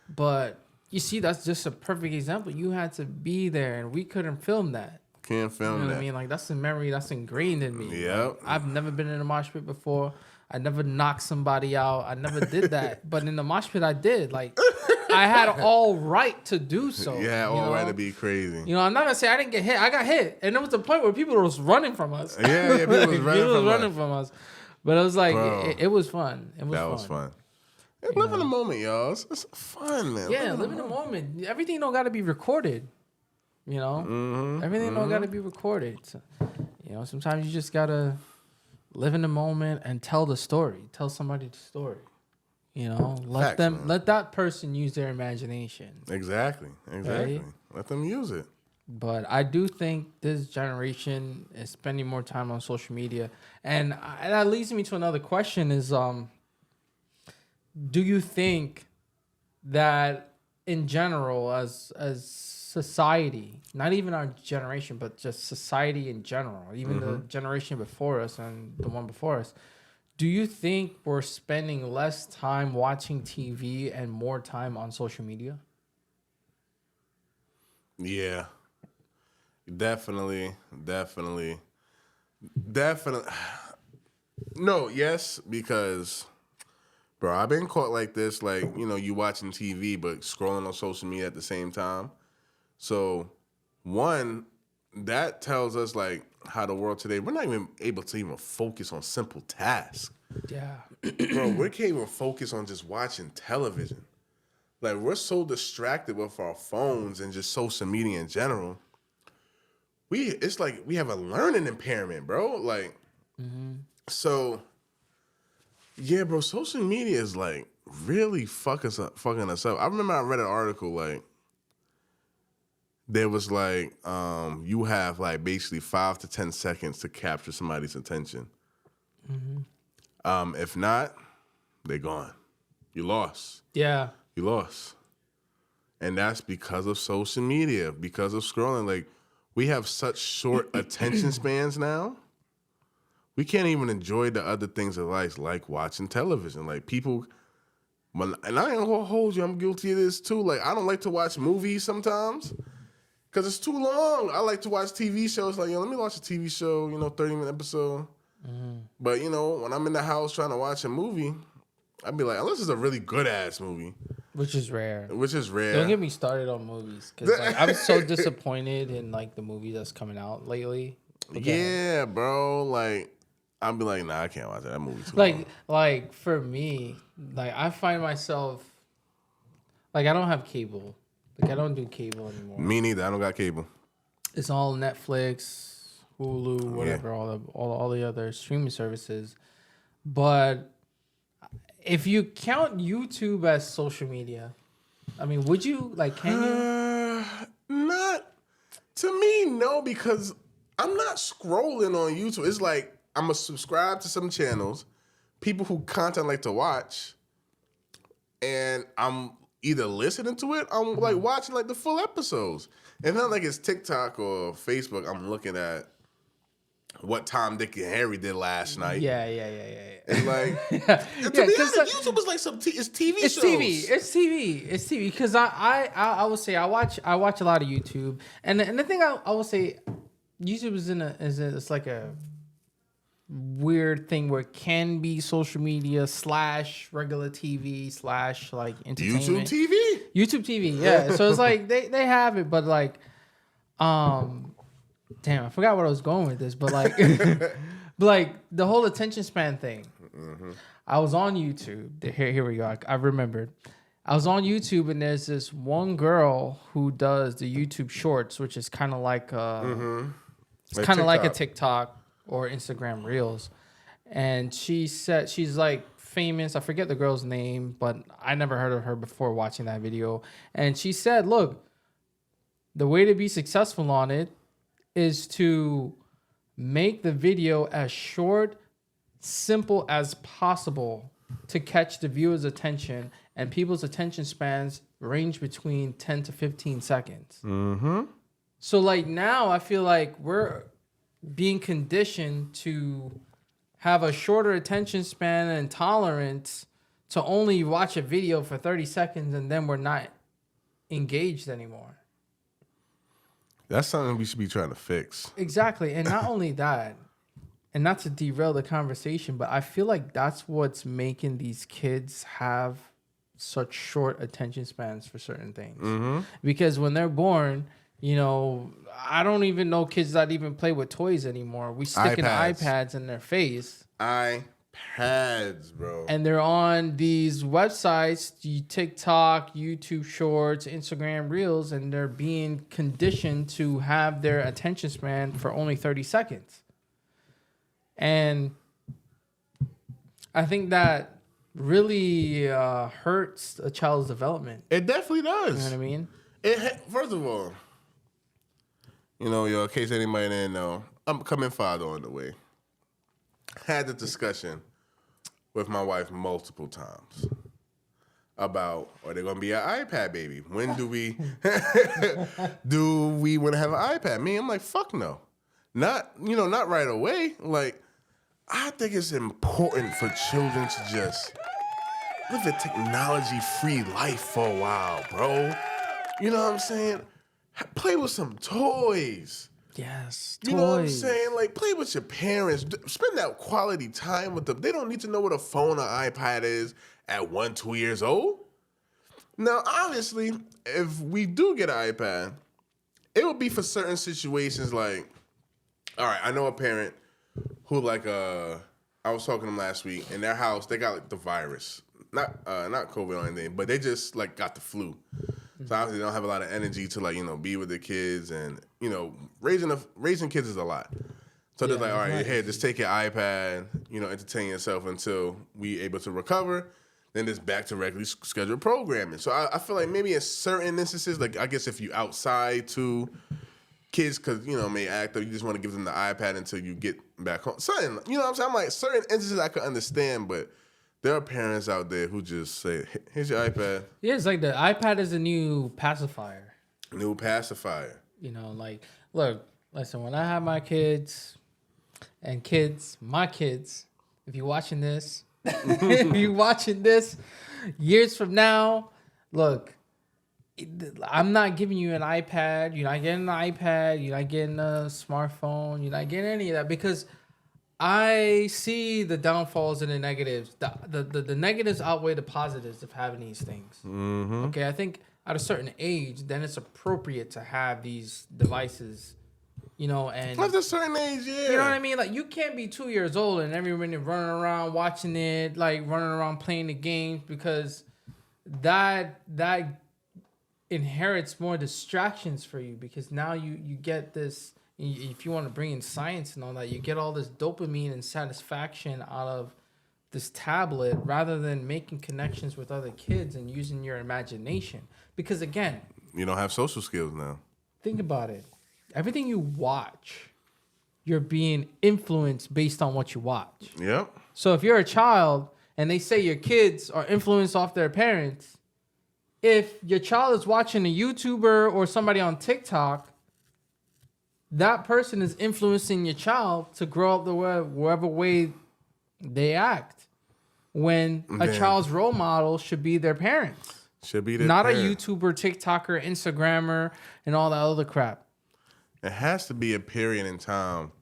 But you see, that's just a perfect example. You had to be there, and we couldn't film that. Can't film You know that. what I mean? Like, that's a memory that's ingrained in me. Yep. Like, I've never been in a mosh pit before. I never knocked somebody out. I never did that. But in the mosh pit, I did. Like, I had all right to do so. Yeah, all right to be crazy. I'm not going to say I didn't get hit. I got hit. And there was a point where people were running from us. Yeah, people was running from us. But it was like, Bro, it was fun. That was fun. Live in the moment, y'all. It's fun, man. Yeah, live in the moment. Everything don't got to be recorded. Everything don't got to be recorded. So, sometimes you just got to live in the moment and tell the story. Tell somebody the story. You know, Facts, man. let that person use their imagination. Exactly. Right? Let them use it. But I do think this generation is spending more time on social media, and that leads me to another question: is do you think that in general, as society, not even our generation, but just society in general, even the generation before us and the one before us, do you think we're spending less time watching TV and more time on social media? Yeah. Definitely. No, yes, because, bro, I've been caught like this, like, you know, you watching TV but scrolling on social media at the same time. So, one, that tells us, like, how the world today, we're not even able to even focus on simple tasks. Yeah. Bro, we can't even focus on just watching television. Like, we're so distracted with our phones and just social media in general. It's like we have a learning impairment, bro. Like, so, yeah, bro, social media is like really fucking us up. I remember I read an article, like, there was like, you have like basically 5 to 10 seconds to capture somebody's attention. If not, they're gone. You lost. Yeah. You lost. And that's because of social media, because of scrolling. Like, we have such short attention spans now. We can't even enjoy the other things in life, like watching television. Like, people, and I ain't gonna hold you, I'm guilty of this too. Like, I don't like to watch movies sometimes because it's too long. I like to watch TV shows. Like, yo, let me watch a TV show, 30-minute episode. But, when I'm in the house trying to watch a movie, I'd be like, unless it's a really good-ass movie. Which is rare. Don't get me started on movies, because I'm so disappointed in like the movie that's coming out lately. Yeah, bro. Like, I'll be like, nah, I can't watch that movie too long. Like for me, like I find myself like I don't have cable. Like I don't do cable anymore. Me neither. I don't got cable. It's all Netflix, Hulu, whatever, all the other streaming services. But if you count YouTube as social media, I mean, would you can you? Not to me, no, because I'm not scrolling on YouTube. It's like I'm a subscribe to some channels, people who content like to watch, and I'm either listening to it, I'm like watching like the full episodes. It's not like it's TikTok or Facebook. I'm looking at what Tom, Dick, and Harry did last night. Yeah. And like, to be honest, YouTube is like it's TV It's shows. It's TV. Because I would say I watch a lot of YouTube, and the thing I would say, YouTube it's like a weird thing where it can be social media / regular TV / like entertainment. YouTube TV, yeah. So it's like they have it, but like, damn, I forgot what I was going with this, but like, but like the whole attention span thing. I was on YouTube. Here we go. I remembered. I was on YouTube, and there's this one girl who does the YouTube Shorts, which is kind of like it's kind of like a TikTok or Instagram Reels. And she said she's like famous. I forget the girl's name, but I never heard of her before watching that video. And she said, "Look, the way to be successful on it is to make the video as short, simple as possible to catch the viewer's attention, and people's attention spans range between 10 to 15 seconds." So like now I feel like we're being conditioned to have a shorter attention span and tolerance to only watch a video for 30 seconds, and then we're not engaged anymore. That's something we should be trying to fix. Exactly. And not only that, and not to derail the conversation, but I feel like that's what's making these kids have such short attention spans for certain things. Because when they're born, I don't even know kids that even play with toys anymore. We stick iPads in their face. iPads, bro. And they're on these websites, TikTok, YouTube Shorts, Instagram Reels, and they're being conditioned to have their attention span for only 30 seconds. And I think that really hurts a child's development. It definitely does. You know what I mean? First of all, in case anybody didn't know, I'm coming father on the way. Had the discussion with my wife multiple times about, are they gonna be an iPad baby? When do we want to have an iPad? Me, I'm like, fuck no. Not right away. Like, I think it's important for children to just live a technology-free life for a while, bro. You know what I'm saying? Play with some toys. Yes, You know what I'm saying? Like, play with your parents. Spend that quality time with them. They don't need to know what a phone or iPad is at 1, 2 years old. Now, obviously, if we do get an iPad, it would be for certain situations like, all right, I know a parent who, like, I was talking to them last week. In their house, they got, like, the virus. Not COVID or anything, but they just, like, got the flu. So obviously they don't have a lot of energy to, like, be with their kids, and raising kids is a lot. So they're like, all right, hey, just take your iPad, entertain yourself until we able to recover. Then it's back to regularly scheduled programming. So I feel like maybe in certain instances, like I guess if you outside to kids, because may act up, you just want to give them the iPad until you get back home. Something, you know what I'm saying? I'm like, certain instances I could understand, but there are parents out there who just say, here's your iPad. Yeah, it's like the iPad is a new pacifier. New pacifier. Like, look, listen, when I have my kids, my kids, if you're watching this, years from now, look, I'm not giving you an iPad. You're not getting an iPad. You're not getting a smartphone. You're not getting any of that, because I see the downfalls and the negatives. The negatives outweigh the positives of having these things. Mm-hmm. Okay, I think at a certain age, then it's appropriate to have these devices, and at a certain age, yeah. You know what I mean? Like, you can't be 2 years old and every minute running around watching it, like running around playing the games, because that inherits more distractions for you, because now you get this. If you want to bring in science and all that, you get all this dopamine and satisfaction out of this tablet rather than making connections with other kids and using your imagination. Because again, you don't have social skills now. Think about it. Everything you watch, you're being influenced based on what you watch. Yep. So if you're a child and they say your kids are influenced off their parents, if your child is watching a YouTuber or somebody on TikTok, that person is influencing your child to grow up the whatever way they act. When a child's role model should be their parents. Should be their not parents. A YouTuber, TikToker, Instagrammer, and all that other crap. It has to be a period in time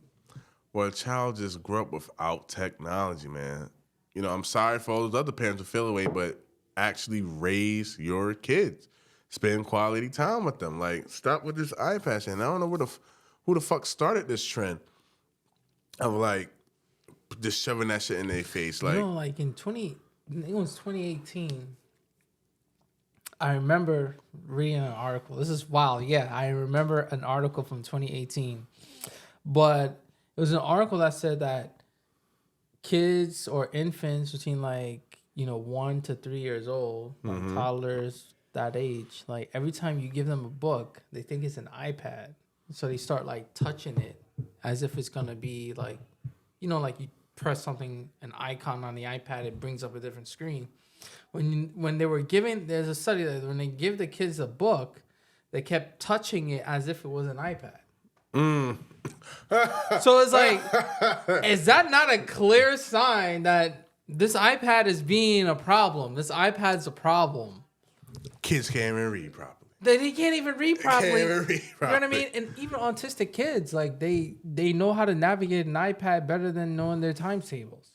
where a child just grew up without technology, man. I'm sorry for all those other parents who feel away, but actually raise your kids. Spend quality time with them. Like, stop with this iPad shit. And I don't know who the fuck started this trend of, like, just shoving that shit in their face. Like, like in 2018, I remember reading an article. This is wild. Yeah, I remember an article from 2018. But it was an article that said that kids or infants between 1 to 3 years old, toddlers that age, like every time you give them a book, they think it's an iPad. So they start touching it as if it's gonna be like you press something, an icon on the iPad, it brings up a different screen. When they were giving, there's a study that when they give the kids a book, they kept touching it as if it was an iPad. So it's like, is that not a clear sign that this iPad is being a problem? This iPad's a problem. Kids can't even read properly. They can't even read properly. Can't even read properly. You know what I mean? And even autistic kids, they know how to navigate an iPad better than knowing their timetables.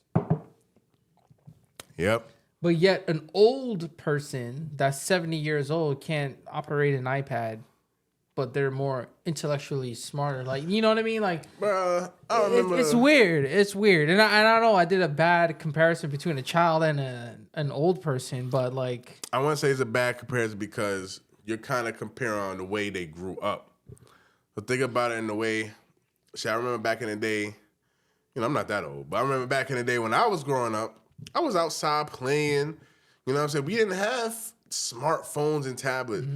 Yep. But yet an old person that's 70 years old can't operate an iPad, but they're more intellectually smarter. You know what I mean? Bruh, I remember. It's weird. It's weird. And I don't know. I did a bad comparison between a child and an old person, but I want to say it's a bad comparison because you're kind of comparing on the way they grew up. So think about it in the way. See, I remember back in the day, I'm not that old, but I remember back in the day when I was growing up, I was outside playing. You know what I'm saying? We didn't have smartphones and tablets.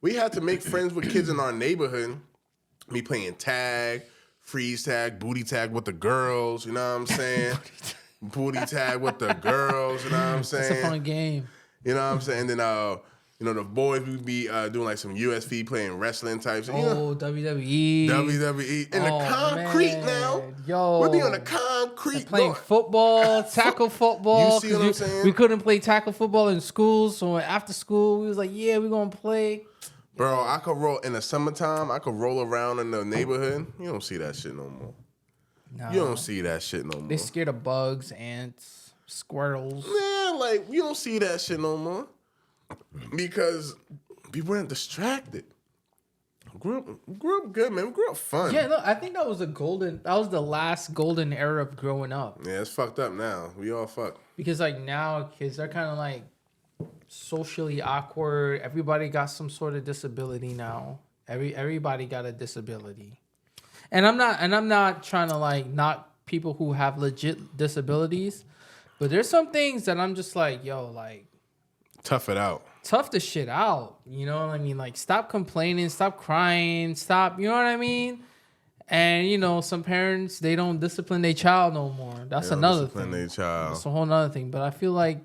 We had to make friends with kids in our neighborhood. Me playing tag, freeze tag, booty tag with the girls. You know what I'm saying? Booty tag with the girls. You know what I'm saying? It's a fun game. You know what I'm saying? And then, the boys would be doing like some USV playing wrestling types. WWE. WWE. In the concrete man. now. Yo. We'll be on the concrete. Playing football, tackle football. You see what I'm saying? We couldn't play tackle football in school, so after school, we was like, yeah, we're going to play. Bro, I could roll in the summertime. I could roll around in the neighborhood. You don't see that shit no more. Nah. You don't see that shit no more. They scared of bugs, ants, squirrels. Man, like, you don't see that shit no more. Because we weren't distracted. Grew up good, man. We grew up fun. Yeah, no, I think that was the last golden era of growing up. Yeah, it's fucked up now. We all fucked. Because like now kids are kind of like socially awkward. Everybody got some sort of disability now. Everybody got a disability. And I'm not trying to like knock people who have legit disabilities, but there's some things that I'm just like, yo, like tough it out. Tough the shit out. You know what I mean? Like stop complaining, stop crying, stop, you know what I mean? And some parents, they don't discipline their child no more. That's another thing. Their child. That's a whole nother thing. But I feel like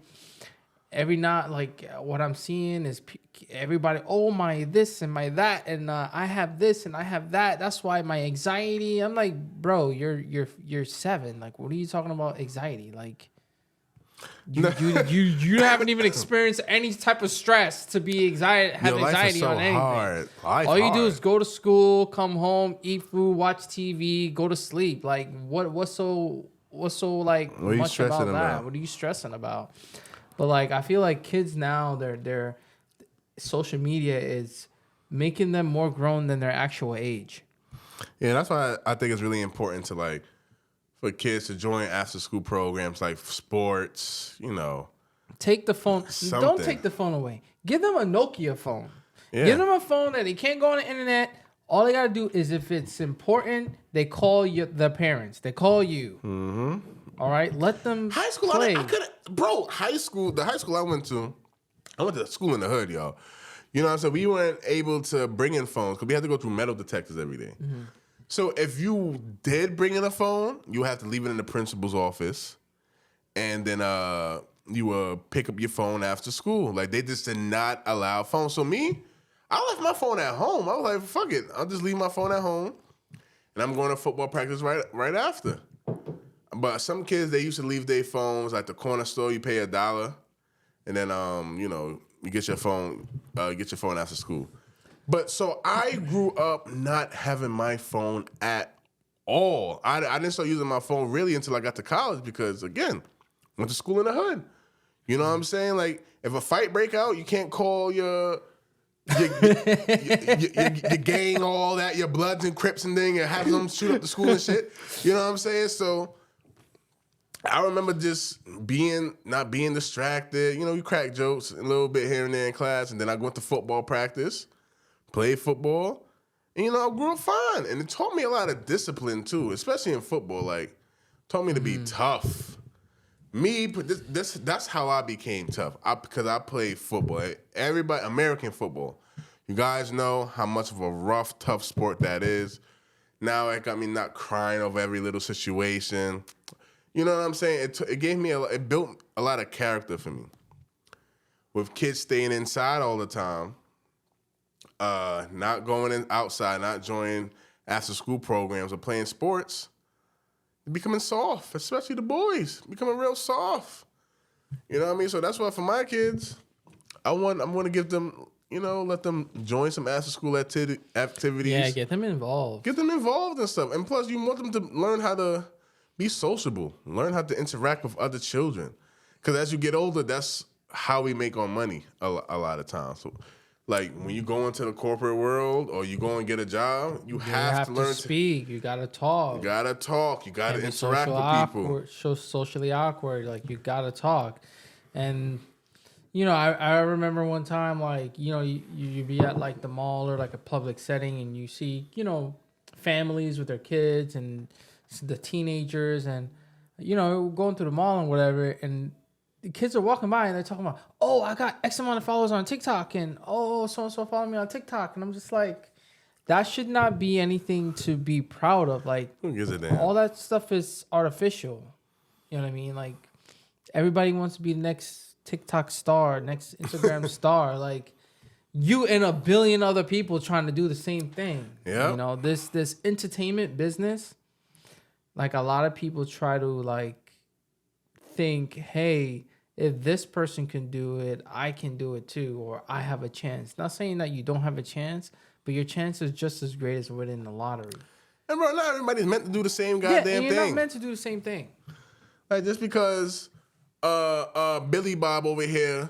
what I'm seeing is everybody, oh my this and my that, and I have this and I have that. That's why my anxiety. I'm like, bro, you're 7. Like, what are you talking about anxiety? Like, you haven't even experienced any type of stress to be anxiety on anything. Hard. All you do is go to school, come home, eat food, watch TV, go to sleep. Like, what's so like much about that? What are you stressing about? But like, I feel like kids now, their social media is making them more grown than their actual age. Yeah, that's why I think it's really important to like for kids to join after school programs like sports. Take the phone. Something. Don't take the phone away. Give them a Nokia phone. Yeah. Give them a phone that they can't go on the internet. All they gotta do is if it's important, they call the parents. They call you. Mm-hmm. All right, let them. High school, play. High school. The high school I went to school in the hood, y'all. You know what I'm saying? We weren't able to bring in phones because we had to go through metal detectors every day. Mm-hmm. So if you did bring in a phone, you have to leave it in the principal's office, and then you would pick up your phone after school. Like they just did not allow phones. So I left my phone at home. I was like, fuck it, I'll just leave my phone at home, and I'm going to football practice right after. But some kids, they used to leave their phones at the corner store. You pay $1, and then you get your phone after school. But so I grew up not having my phone at all. I didn't start using my phone really until I got to college because, again, went to school in the hood. You know what I'm saying? Like, if a fight break out, you can't call your gang, all that, your Bloods and Crips and thing, and have them shoot up the school and shit. You know what I'm saying? So I remember just not being distracted. You crack jokes a little bit here and there in class, and then I went to football practice, played football, and I grew up fine. And it taught me a lot of discipline too, especially in football. Like, taught me to be tough. That's how I became tough. Because I played football. Everybody, American football. You guys know how much of a rough, tough sport that is. Now it got me not crying over every little situation. You know what I'm saying? It gave me it built a lot of character for me. With kids staying inside all the time, not going outside, not joining after school programs or playing sports, becoming soft, especially the boys, becoming real soft. You know what I mean? So that's why for my kids, I'm going to give them, let them join some after school activities. Yeah, get them involved. Get them involved and stuff. And plus, you want them to learn how to be sociable, learn how to interact with other children. Because as you get older, that's how we make our money a lot of times. So, like, when you go into the corporate world or you go and get a job, you have to learn to speak. You got to talk. You got to talk. You got to interact with people. Socially awkward. Like, you got to talk. And, I remember one time, like, you'd be at, like, the mall or, like, a public setting and you see, families with their kids and the teenagers and, going to the mall and whatever. And the kids are walking by and they're talking about, oh, I got X amount of followers on TikTok, and oh, so and so follow me on TikTok, and I'm just like, that should not be anything to be proud of. Like, Who gives a damn? all that stuff is artificial. You know what I mean? Like, everybody wants to be the next TikTok star, next Instagram star. Like, you and a billion other people trying to do the same thing. Yeah. You know, this entertainment business, like, a lot of people try to, like, think, hey, if this person can do it, I can do it too, or I have a chance. Not saying that you don't have a chance, but your chance is just as great as winning the lottery. And bro, not everybody's meant to do the same goddamn you're thing. not meant to do the same thing. Like, just because Billy Bob over here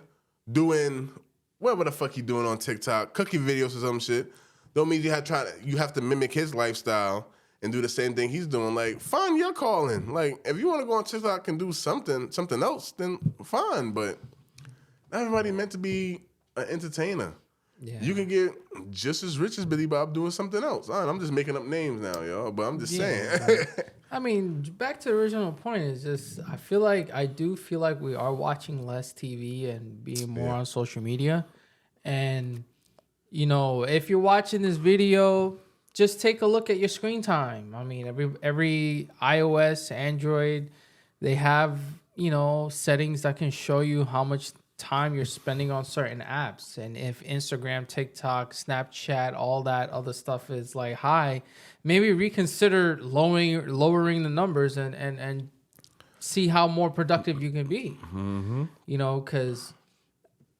doing whatever the fuck he doing on TikTok, cooking videos or some shit, don't mean you have to mimic his lifestyle and do the same thing he's doing. Like, find your calling. Like, if you want to go on TikTok and do something else, then fine. But not everybody meant to be an entertainer. Yeah. You can get just as rich as Billy Bob doing something else. I'm just making up names now, y'all. But I'm just saying. I mean, back to the original point is just, I do feel like we are watching less TV and being more on social media. And, you know, if you're watching this video, just take a look at your screen time. I mean, every iOS, Android, they have, you know, settings that can show you how much time you're spending on certain apps. And if Instagram, TikTok, Snapchat, all that other stuff is like high, maybe reconsider lowering the numbers and see how more productive you can be. Mm-hmm. You know, because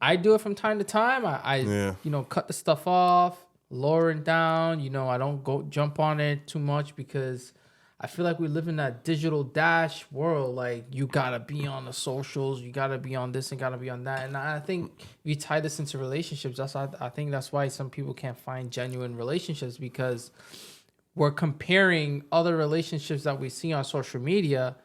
I do it from time to time. I you know, cut the stuff off, lower it down. You know, I don't go jump on it too much because I feel like we live in that digital dash world. Like, you gotta be on the socials, you gotta be on this and gotta be on that. And I think if you tie this into relationships, I think that's why some people can't find genuine relationships, because we're comparing other relationships that we see on social media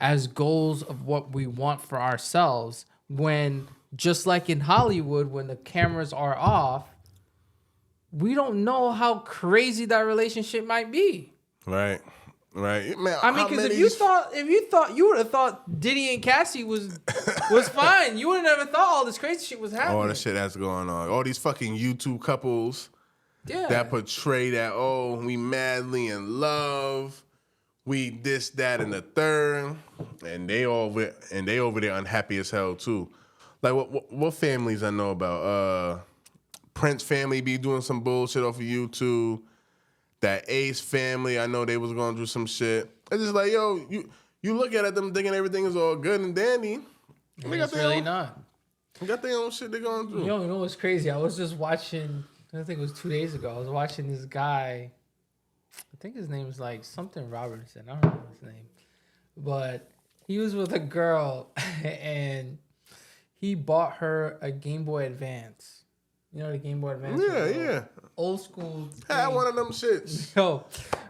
as goals of what we want for ourselves, when just like in Hollywood, when the cameras are off, we don't know how crazy that relationship might be. Right. Man, I mean, because if you would have thought Diddy and Cassie was fine, you would have never thought all this crazy shit was happening. All the shit that's going on. All these fucking YouTube couples that portray that, oh, we madly in love, we this, that, and the third, and they over there unhappy as hell too. Like, what families I know about? Prince family be doing some bullshit off of YouTube. That Ace family, I know they was going through some shit. It's just like, yo, you look at them thinking everything is all good and dandy. It's really not. They got their own shit they're going through. You know what's crazy? I was just watching, I think it was 2 days ago, I was watching this guy, I think his name was like something Robertson, I don't remember his name. But he was with a girl and he bought her a Game Boy Advance. You know the Game Boy Advance? Yeah. Old school. I had one of them shits. Yo,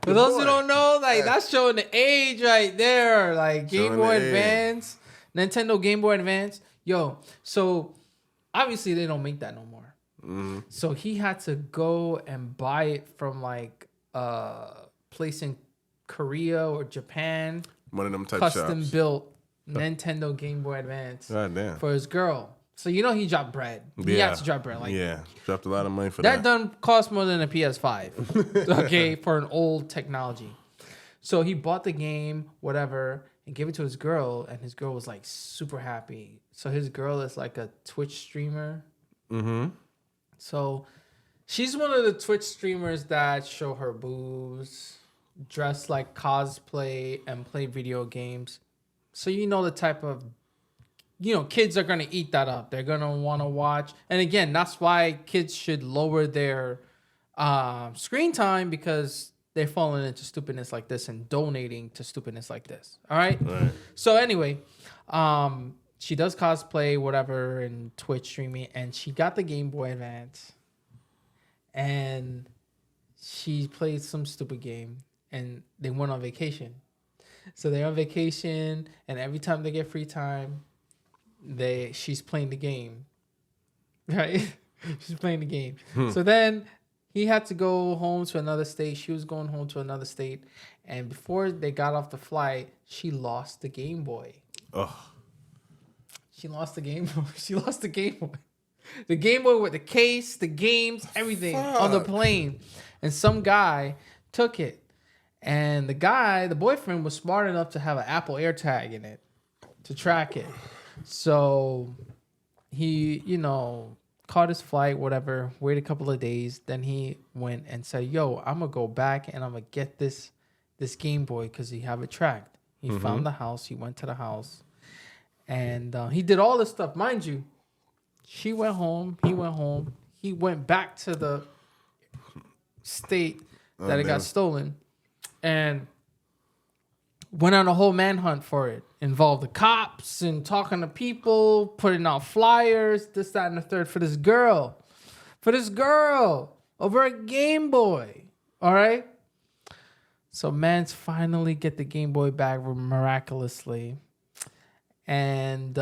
for those who don't know, like, that's showing the age right there. Like, Game Boy Advance, Nintendo Game Boy Advance. Yo, so obviously they don't make that no more. Mm-hmm. So he had to go and buy it from like a place in Korea or Japan. One of them type custom shops. built Nintendo Game Boy Advance for his girl. So you know he dropped bread. He had to drop bread. Like, dropped a lot of money for that. That done cost more than a PS5. Okay, for an old technology. So he bought the game, whatever, and gave it to his girl, and his girl was like super happy. So his girl is like a Twitch streamer. Mm-hmm. So she's one of the Twitch streamers that show her boobs, dress like cosplay, and play video games. So you know the type of, you know, kids are going to eat that up. They're going to want to watch. And again, that's why kids should lower their screen time, because they're falling into stupidness like this and donating to stupidness like this. All right? So anyway, she does cosplay, whatever, and Twitch streaming. And she got the Game Boy Advance. And she played some stupid game. And they went on vacation. So they're on vacation. And every time they get free time, she's playing the game, right? She's playing the game. So then he had to go home to another state. She was going home to another state, and before they got off the flight, she lost the Game Boy. She lost the Game Boy. She lost the Game Boy. The Game Boy with the case, the games, everything on the plane. And some guy took it. And the boyfriend, was smart enough to have an Apple AirTag in it to track it. So he, caught his flight, whatever, waited a couple of days. Then he went and said, yo, I'm going to go back and I'm going to get this Game Boy because he have it tracked. He found the house. He went to the house. And he did all this stuff. Mind you, she went home. He went home. He went back to the state that it got stolen. And went on a whole manhunt for it. Involved the cops and talking to people, putting out flyers, this, that, and the third for this girl. Over a Game Boy. All right? So mans finally get the Game Boy back miraculously. And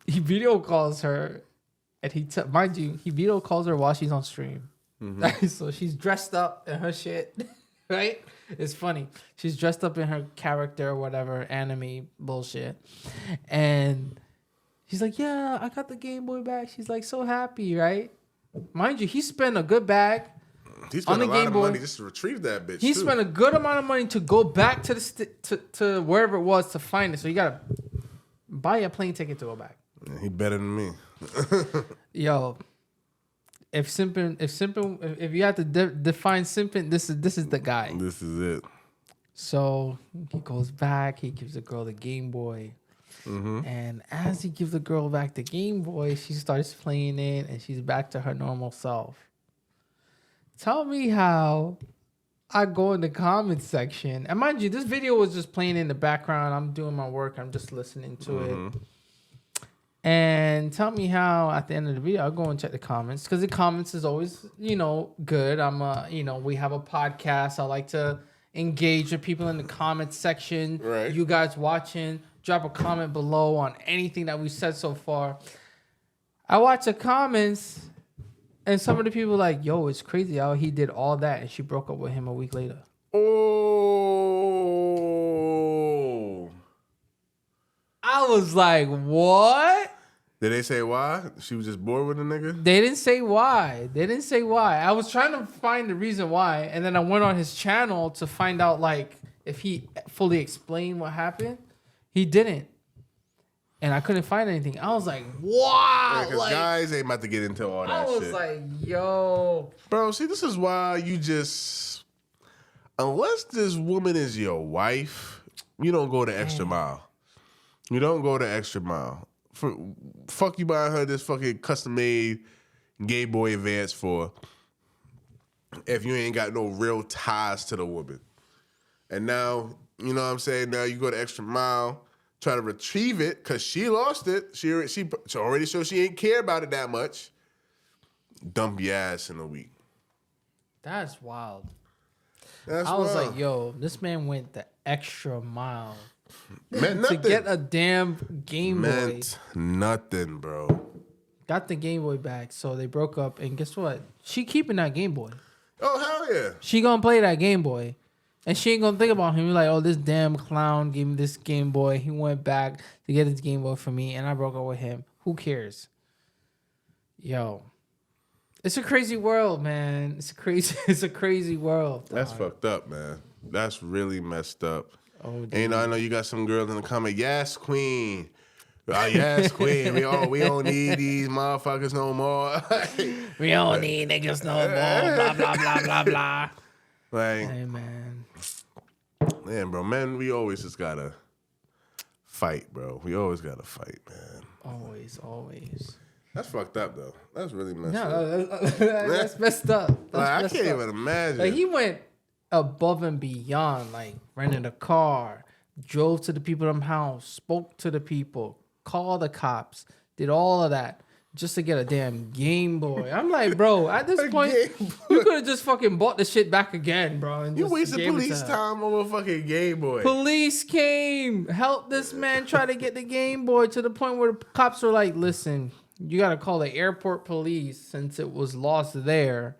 he video calls her. And mind you, he video calls her while she's on stream. So she's dressed up in her shit. Right? It's funny. She's dressed up in her character or whatever, anime bullshit. And he's like, yeah, I got the Game Boy back. She's like, so happy, right? Mind you, he spent a good bag on the Game Boy. Money just to retrieve that bitch. He spent a good amount of money to go back to to wherever it was to find it. So you got to buy a plane ticket to go back. Yeah, he better than me. Yo. If you have to define simping, this is the guy. This is it. So he goes back. He gives the girl the Game Boy, and as he gives the girl back the Game Boy, she starts playing it, and she's back to her normal self. Tell me how I go in the comments section, and mind you, this video was just playing in the background. I'm doing my work. I'm just listening to it. And tell me how at the end of the video, I'll go and check the comments because the comments is always, good. We have a podcast. I like to engage with people in the comments section. Right. You guys watching, drop a comment below on anything that we said so far. I watch the comments and some of the people like, yo, it's crazy how he did all that and she broke up with him a week later. Oh. I was like, what? Did they say why? She was just bored with the nigga? They didn't say why. I was trying to find the reason why, and then I went on his channel to find out like if he fully explained what happened. He didn't. And I couldn't find anything. I was like, wow. Because guys ain't about to get into all that shit. I was like, yo. Bro, see, this is why you just... Unless this woman is your wife, you don't go the extra mile. You don't go the extra mile. Fuck you buying her this fucking custom-made Game Boy Advance for if you ain't got no real ties to the woman. And now, you know what I'm saying? Now you go the extra mile, try to retrieve it because she lost it. She already showed she ain't care about it that much. Dump your ass in a week. That's wild. I was like, yo, this man went the extra mile. Meant nothing. To get a damn Game Boy. Meant nothing, bro. Got the Game Boy back, so they broke up. And guess what? She keeping that Game Boy. Oh, hell yeah. She gonna play that Game Boy. And she ain't gonna think about him. You're like, oh, this damn clown gave me this Game Boy. He went back to get his Game Boy for me, and I broke up with him. Who cares? Yo. It's a crazy world, man. It's a crazy world. That's fucked up, man. That's really messed up. Oh, and I know you got some girls in the comment. Yes, queen. Yes, queen. We don't need these motherfuckers no more. We don't need niggas no more. Blah blah blah blah blah. Like, hey man, bro, man, we always just gotta fight, bro. We always gotta fight, man. Always. That's fucked up though. That's really messed up. That's messed up. I can't even imagine. Like he went above and beyond, like rented a car, drove to the people in the house, spoke to the people, called the cops, did all of that just to get a damn Game Boy. I'm like, bro, at this point, you could have just fucking bought the shit back again, bro. And you wasted police time over a fucking Game Boy. Police came, helped this man try to get the Game Boy to the point where the cops were like, listen, you got to call the airport police since it was lost there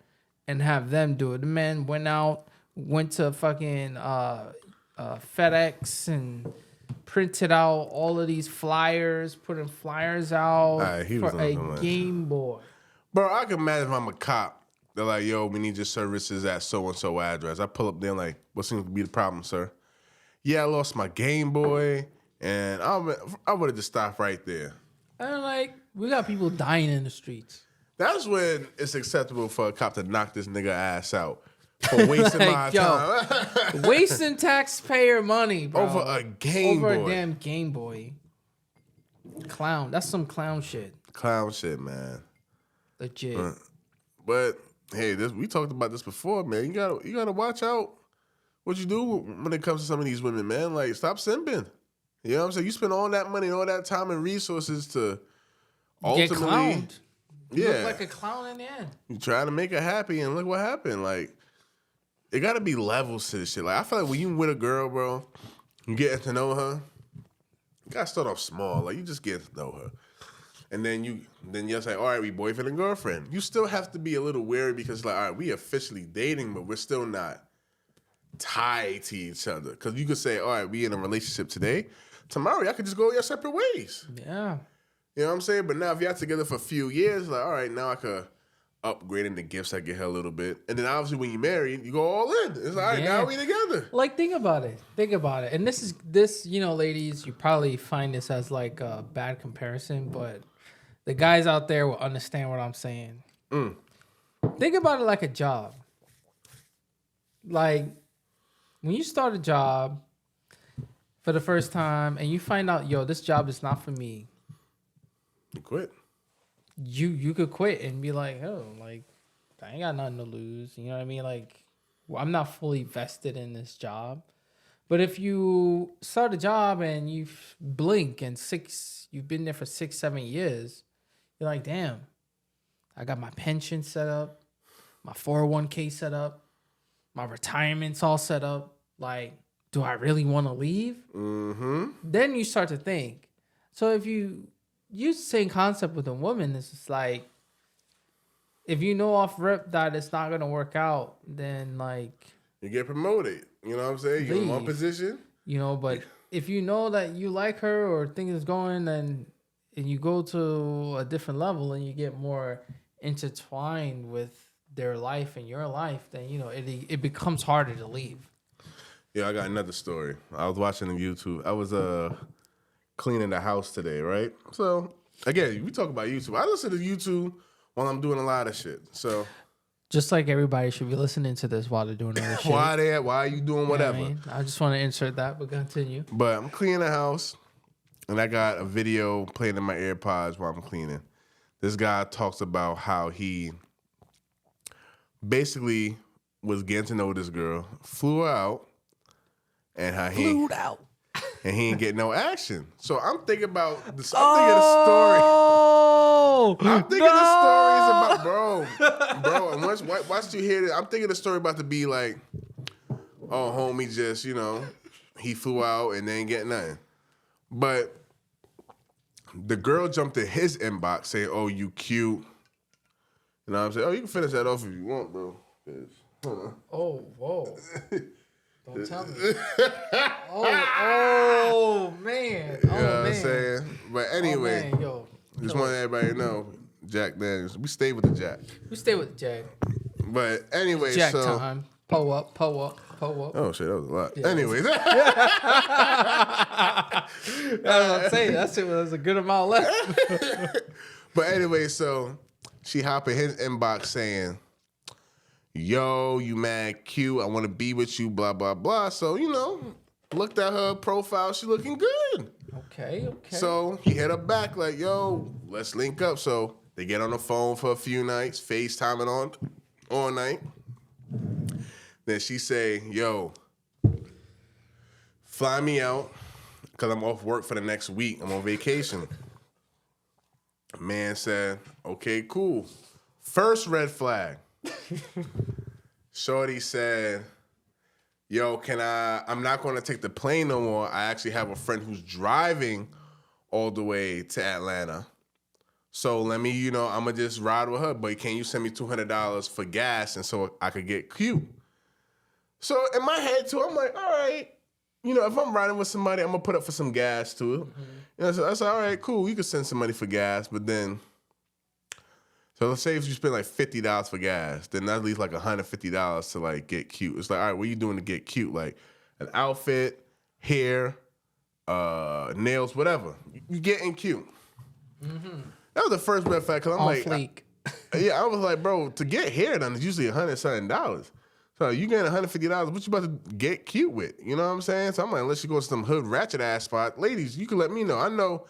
and have them do it. The man went to fucking FedEx and printed out all of these flyers, putting flyers out He was for on a something. Game Boy. Bro, I can imagine if I'm a cop. They're like, yo, we need your services at so-and-so address. I pull up there like, what seems to be the problem, sir? Yeah, I lost my Game Boy, and I would have just stopped right there. And like, we got people dying in the streets. That's when it's acceptable for a cop to knock this nigga ass out for wasting my time. Wasting taxpayer money, bro. Over a Game Boy. Over a damn Game Boy. Clown. That's some clown shit. Clown shit, man. Legit. But hey, we talked about this before, man. You gotta watch out what you do when it comes to some of these women, man. Like, stop simping. You know what I'm saying? You spend all that money and all that time and resources to ultimately get clowned. You yeah, look like a clown in the end. You trying to make her happy, and look what happened. Like, it gotta be levels to this shit. Like, I feel like when you with a girl, bro, you getting to know her. You gotta start off small. Like, you just get to know her. And then you're like, all right, we boyfriend and girlfriend. You still have to be a little wary because, like, all right, we officially dating, but we're still not tied to each other. Because you could say, all right, we in a relationship today. Tomorrow, y'all could just go your separate ways. Yeah. You know what I'm saying? But now, if y'all together for a few years, like, all right, now I could upgrade in the gifts I get her a little bit. And then, obviously, when you're married, you go all in. It's like, all right, now we together. Like, think about it. And this, you know, ladies, you probably find this as, like, a bad comparison, but the guys out there will understand what I'm saying. Think about it like a job. Like, when you start a job for the first time and you find out, yo, this job is not for me. You quit. You could quit and be like, oh, like, I ain't got nothing to lose. You know what I mean? Like, well, I'm not fully vested in this job. But if you start a job and you blink and you've been there for 6-7 years, you're like, damn, I got my pension set up, my 401k set up, my retirement's all set up. Like, do I really want to leave? Mm-hmm. Then you start to think. So if you use the same concept with a woman, it's just like, if you know off rip that it's not going to work out, then like... You get promoted. You know what I'm saying? You're in one position. You know, but if you know that you like her or things is going, then and you go to a different level and you get more intertwined with their life and your life, then, you know, it becomes harder to leave. Yeah, I got another story. I was watching on YouTube. I was cleaning the house today, right? So, again, we talk about YouTube. I listen to YouTube while I'm doing a lot of shit. So, just like everybody should be listening to this while they're doing other shit. Why are you doing whatever? You know what I just want to insert that, but continue. But I'm cleaning the house, and I got a video playing in my AirPods while I'm cleaning. This guy talks about how he basically was getting to know this girl, flew her out, and how he ain't getting no action. So I'm thinking about this. I'm thinking the story. I'm thinking the story is about bro. And once you hear it, I'm thinking the story about to be like, oh, homie, just he flew out and they ain't getting nothing. But the girl jumped in his inbox saying, "Oh, you cute." You know what I'm saying? Oh, you can finish that off if you want, bro. Oh, whoa. Don't tell me. Oh, man. You know what I'm saying? But anyway, man, yo, just want everybody to know, Jack Daniels. We stay with the Jack. We stay with the Jack. But anyway, Jack so time. Pull up. Oh shit, that was a lot. Yeah. Anyways. That's what I'm saying. That shit was a good amount left. But anyway, so she hopped in his inbox saying, "Yo, you mad cute. I want to be with you, blah, blah, blah." So, looked at her profile. She looking good. Okay. So he hit her back like, "Yo, let's link up." So they get on the phone for a few nights, FaceTiming on all night. Then she say, "Yo, fly me out because I'm off work for the next week. I'm on vacation." Man said, "Okay, cool." First red flag. Shorty said, "Yo, I'm not going to take the plane no more. I actually have a friend who's driving all the way to Atlanta. So let me, I'm going to just ride with her. But can you send me $200 for gas and so I could get cute?" So in my head, too, I'm like, all right, if I'm riding with somebody, I'm gonna put up for some gas too. So I said, all right, cool. You can send somebody for gas, but then, so let's say if you spend like $50 for gas, then that leaves like $150 to like get cute. It's like, all right, what are you doing to get cute? Like an outfit, hair, nails, whatever. You getting cute. That was the first red flag, because I'm On like, fleek. I was like, bro, to get hair done is usually $100 So you getting $150, what you about to get cute with? You know what I'm saying? So I'm like, unless you go to some hood ratchet ass spot, ladies, you can let me know. I know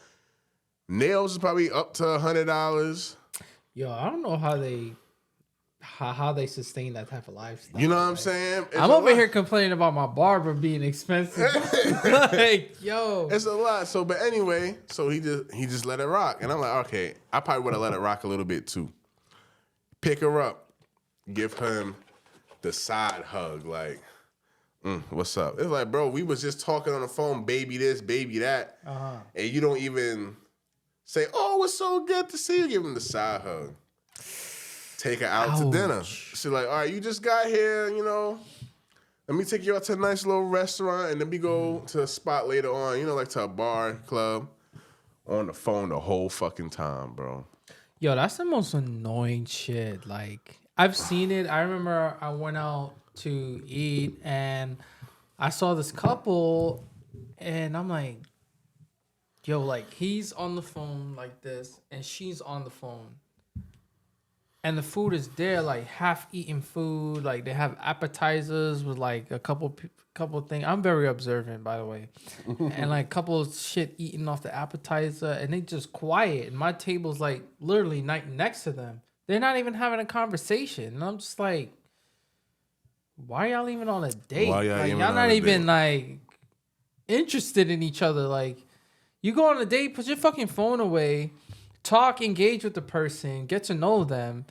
nails is probably up to $100. Yo, I don't know how they sustain that type of lifestyle. You know what I'm saying? It's I'm a over lot. here complaining about my barber being expensive. Like, yo. It's a lot. So, but anyway, so he just let it rock, and I'm like, okay, I probably would have let it rock a little bit too. Pick her up, give him the side hug, like, what's up? It's like, bro, we was just talking on the phone, baby this, baby that, and you don't even say, oh, it's so good to see you. Give him the side hug. Take her out to dinner. She's like, all right, you just got here, let me take you out to a nice little restaurant, and then we go to a spot later on, like to a bar, club, on the phone the whole fucking time, bro. Yo, that's the most annoying shit. Like, I've seen it. I remember I went out to eat, and I saw this couple, and I'm like, yo, like, he's on the phone like this, and she's on the phone. And the food is there, like half-eaten food. Like they have appetizers with like a couple things. I'm very observant, by the way. And like a couple of shit eaten off the appetizer, and they just quiet. And my table's like literally next to them. They're not even having a conversation. And I'm just like, why y'all even on a date? Why y'all like, even y'all on not a even date? like interested in each other. Like, you go on a date, put your fucking phone away, talk, engage with the person, get to know them.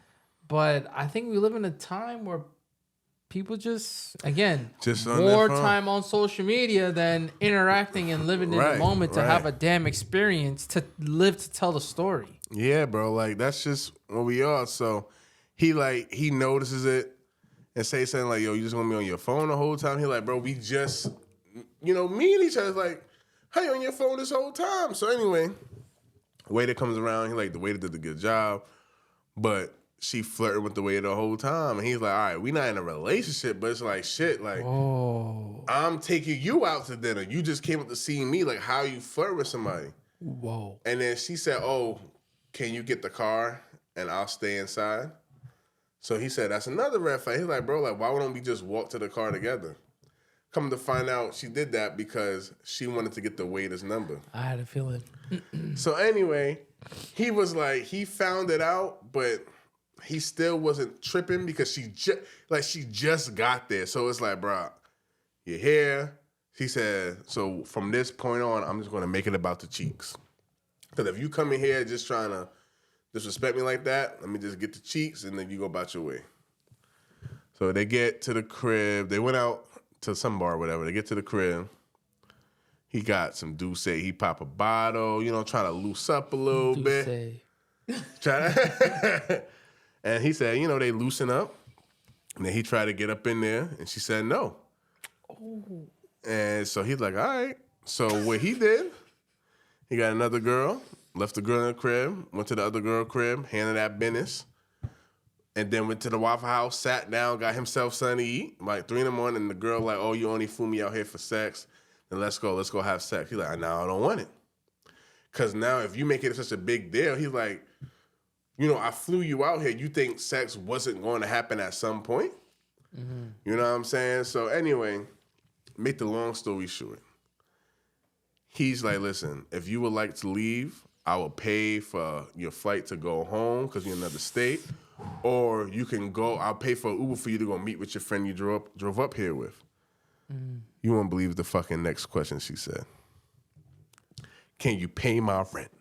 But I think we live in a time where people just on more their phone. time on social media than interacting and living in the moment to have a damn experience to live to tell the story. Yeah, bro. Like, that's just what we are. So he notices it and say something like, yo, you just want me on your phone the whole time? He like, bro, we just, me and each other's like, how you on your phone this whole time? So anyway, waiter comes around. He like, the waiter did a good job, but she flirting with the waiter the whole time. And he's like, all right, we not in a relationship, but it's like, shit, like, I'm taking you out to dinner. You just came up to see me. Like, how you flirt with somebody? Whoa. And then she said, oh, can you get the car and I'll stay inside? So he said, that's another red flag. He's like, bro, like, why wouldn't we just walk to the car together? Come to find out, she did that because she wanted to get the waiter's number. I had a feeling. So anyway, he was like, he found it out, but he still wasn't tripping because she just got there. So it's like, bro, you're here. He said, so from this point on, I'm just going to make it about the cheeks. Because if you come in here just trying to disrespect me like that, let me just get the cheeks and then you go about your way. So they get to the crib. They went out to some bar or whatever. They get to the crib. He got some Douce. He pop a bottle, trying to loose up a little bit. And he said, they loosen up. And then he tried to get up in there, and she said no. Oh. And so he's like, all right. So what he did, he got another girl, left the girl in the crib, went to the other girl crib, handed that business, and then went to the Waffle House, sat down, got himself something to eat, like 3 a.m, and the girl like, oh, you only fool me out here for sex, then let's go have sex. He's like, no, I don't want it. Because now if you make it such a big deal, he's like, I flew you out here. You think sex wasn't going to happen at some point? Mm-hmm. You know what I'm saying? So anyway, make the long story short. He's like, listen, if you would like to leave, I will pay for your flight to go home because you're in another state. Or you can go, I'll pay for an Uber for you to go meet with your friend you drove up here with. Mm. You won't believe the fucking next question she said. Can you pay my rent?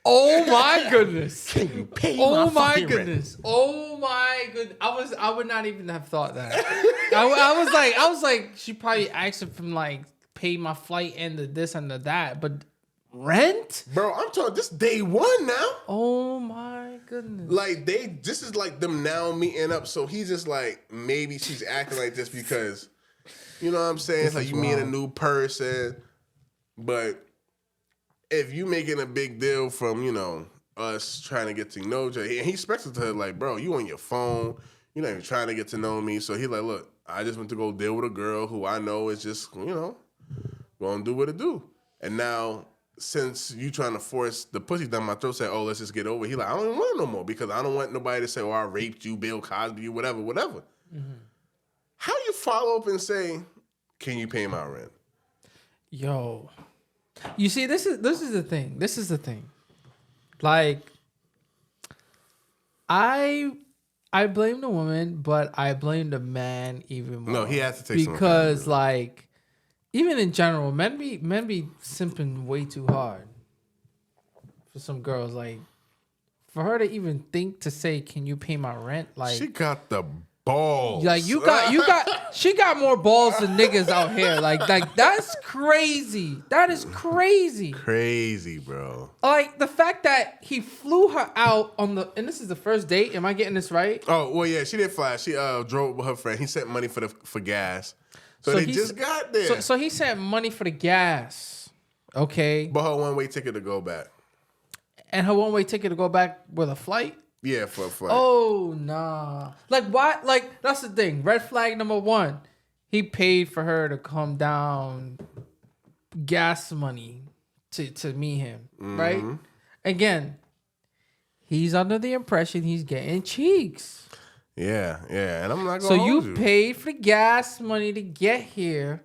Oh my goodness! Can you pay my goodness? Rent? Oh my goodness! I would not even have thought that. I was like, she probably asked him from like pay my flight and the this and the that, but rent, bro. I'm talking this day one now. Oh my goodness! Like this is like them now meeting up. So he's just like, maybe she's acting like this because You know what I'm saying? It's like you meet a new person, but if you making a big deal from, us trying to get to know each other, and he expects it to her, like, bro, you on your phone, you're not even trying to get to know me. So he like, look, I just went to go deal with a girl who I know is just, gonna do what it do. And now, since you trying to force the pussy down my throat, say, oh, let's just get over it. He like, I don't even want it no more because I don't want nobody to say, oh, I raped you, Bill Cosby, you, whatever. Mm-hmm. How you follow up and say, can you pay my rent? Yo. You see, this is the thing. This is the thing. Like, I blame the woman, but I blame the man even more. No, he has to take some because, like, even in general, men be simping way too hard for some girls. Like, for her to even think to say, "Can you pay my rent?" Like, she got the balls. Like she got more balls than niggas out here. Like that's crazy. That is crazy. Crazy, bro. Like the fact that he flew her out and this is the first date. Am I getting this right? Oh well, yeah, she did fly. She drove with her friend. He sent money for gas. So they just got there. So he sent money for the gas. Okay. But her one-way ticket to go back. And her one-way ticket to go back with a flight? Yeah, for a flight. Oh, nah. Like, why? Like, that's the thing. Red flag number one. He paid for her to come down gas money to meet him, right? Again, he's under the impression he's getting cheeks. Yeah. And I'm not going to So hold you paid for the gas money to get here.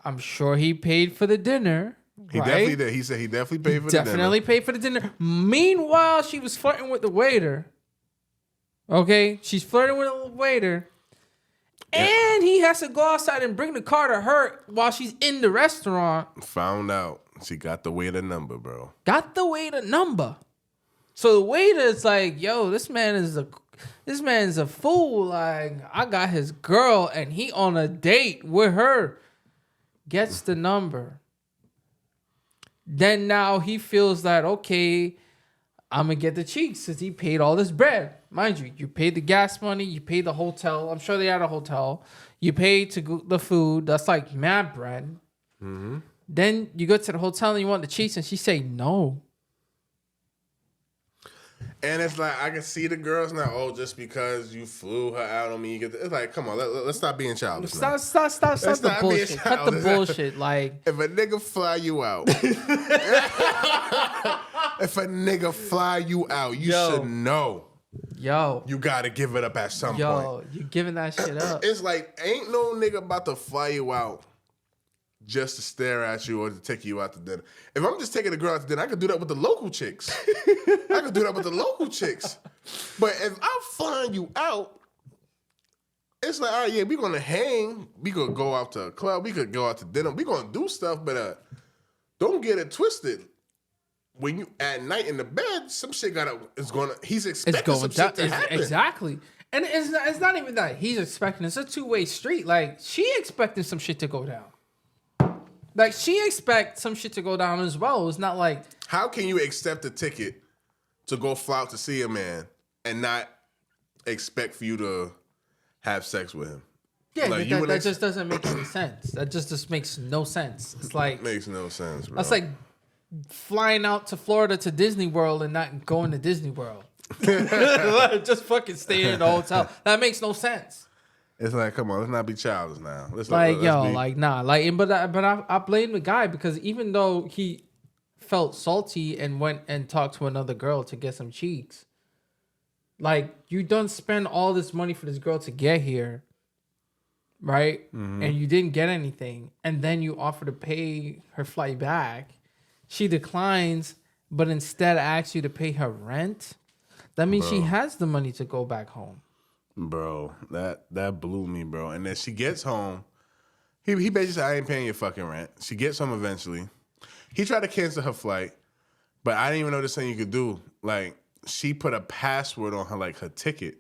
I'm sure he paid for the dinner. He right? definitely did. He said he definitely paid for the dinner. Definitely paid for the dinner. Meanwhile, she was flirting with the waiter. Okay? She's flirting with the waiter. Yeah. And he has to go outside and bring the car to her while she's in the restaurant. Found out she got the waiter number, bro. Got the waiter number. So the waiter is like, yo, this man is a fool. Like, I got his girl and he on a date with her. Gets the number. Then now he feels that, okay, I'm going to get the cheeks since he paid all this bread. Mind you, you paid the gas money, you paid the hotel. I'm sure they had a hotel. You paid to the food. That's like mad bread. Mm-hmm. Then you go to the hotel and you want the cheeks and she say no. And it's like, I can see the girls now, oh, just because you flew her out on me, you get it's like, come on, let's stop being childish. Stop the bullshit. Cut the bullshit. Like, if a nigga fly you out, you should know. Yo. You got to give it up at some point. Yo, you giving that shit up. It's like, ain't no nigga about to fly you out just to stare at you or to take you out to dinner. If I'm just taking a girl out to dinner, I could do that with the local chicks. But if I'm flying you out, it's like, all right, yeah, we're going to hang. We could go out to a club. We could go out to dinner. We're going to do stuff, but don't get it twisted. When you at night in the bed, some shit he's expecting some shit to happen. Exactly. And it's not even that he's expecting. It's a two-way street. Like, she expecting some shit to go down. Like, she expects some shit to go down as well. It's not like... How can you accept a ticket to go fly out to see a man and not expect for you to have sex with him? Yeah, like, that just doesn't make any sense. That just makes no sense. It's like... Makes no sense, bro. That's like flying out to Florida to Disney World and not going to Disney World. Just fucking staying in the hotel. That makes no sense. It's like, come on, let's not be childish now. Let's nah. Like, but I blame the guy because even though he felt salty and went and talked to another girl to get some cheeks, like, you done spend all this money for this girl to get here, right? Mm-hmm. And you didn't get anything, and then you offer to pay her flight back. She declines, but instead asks you to pay her rent. That means she has the money to go back home. Bro, that blew me, bro. And then she gets home. He basically said, I ain't paying your fucking rent. She gets home eventually. He tried to cancel her flight, but I didn't even know this thing you could do. Like, she put a password on her ticket.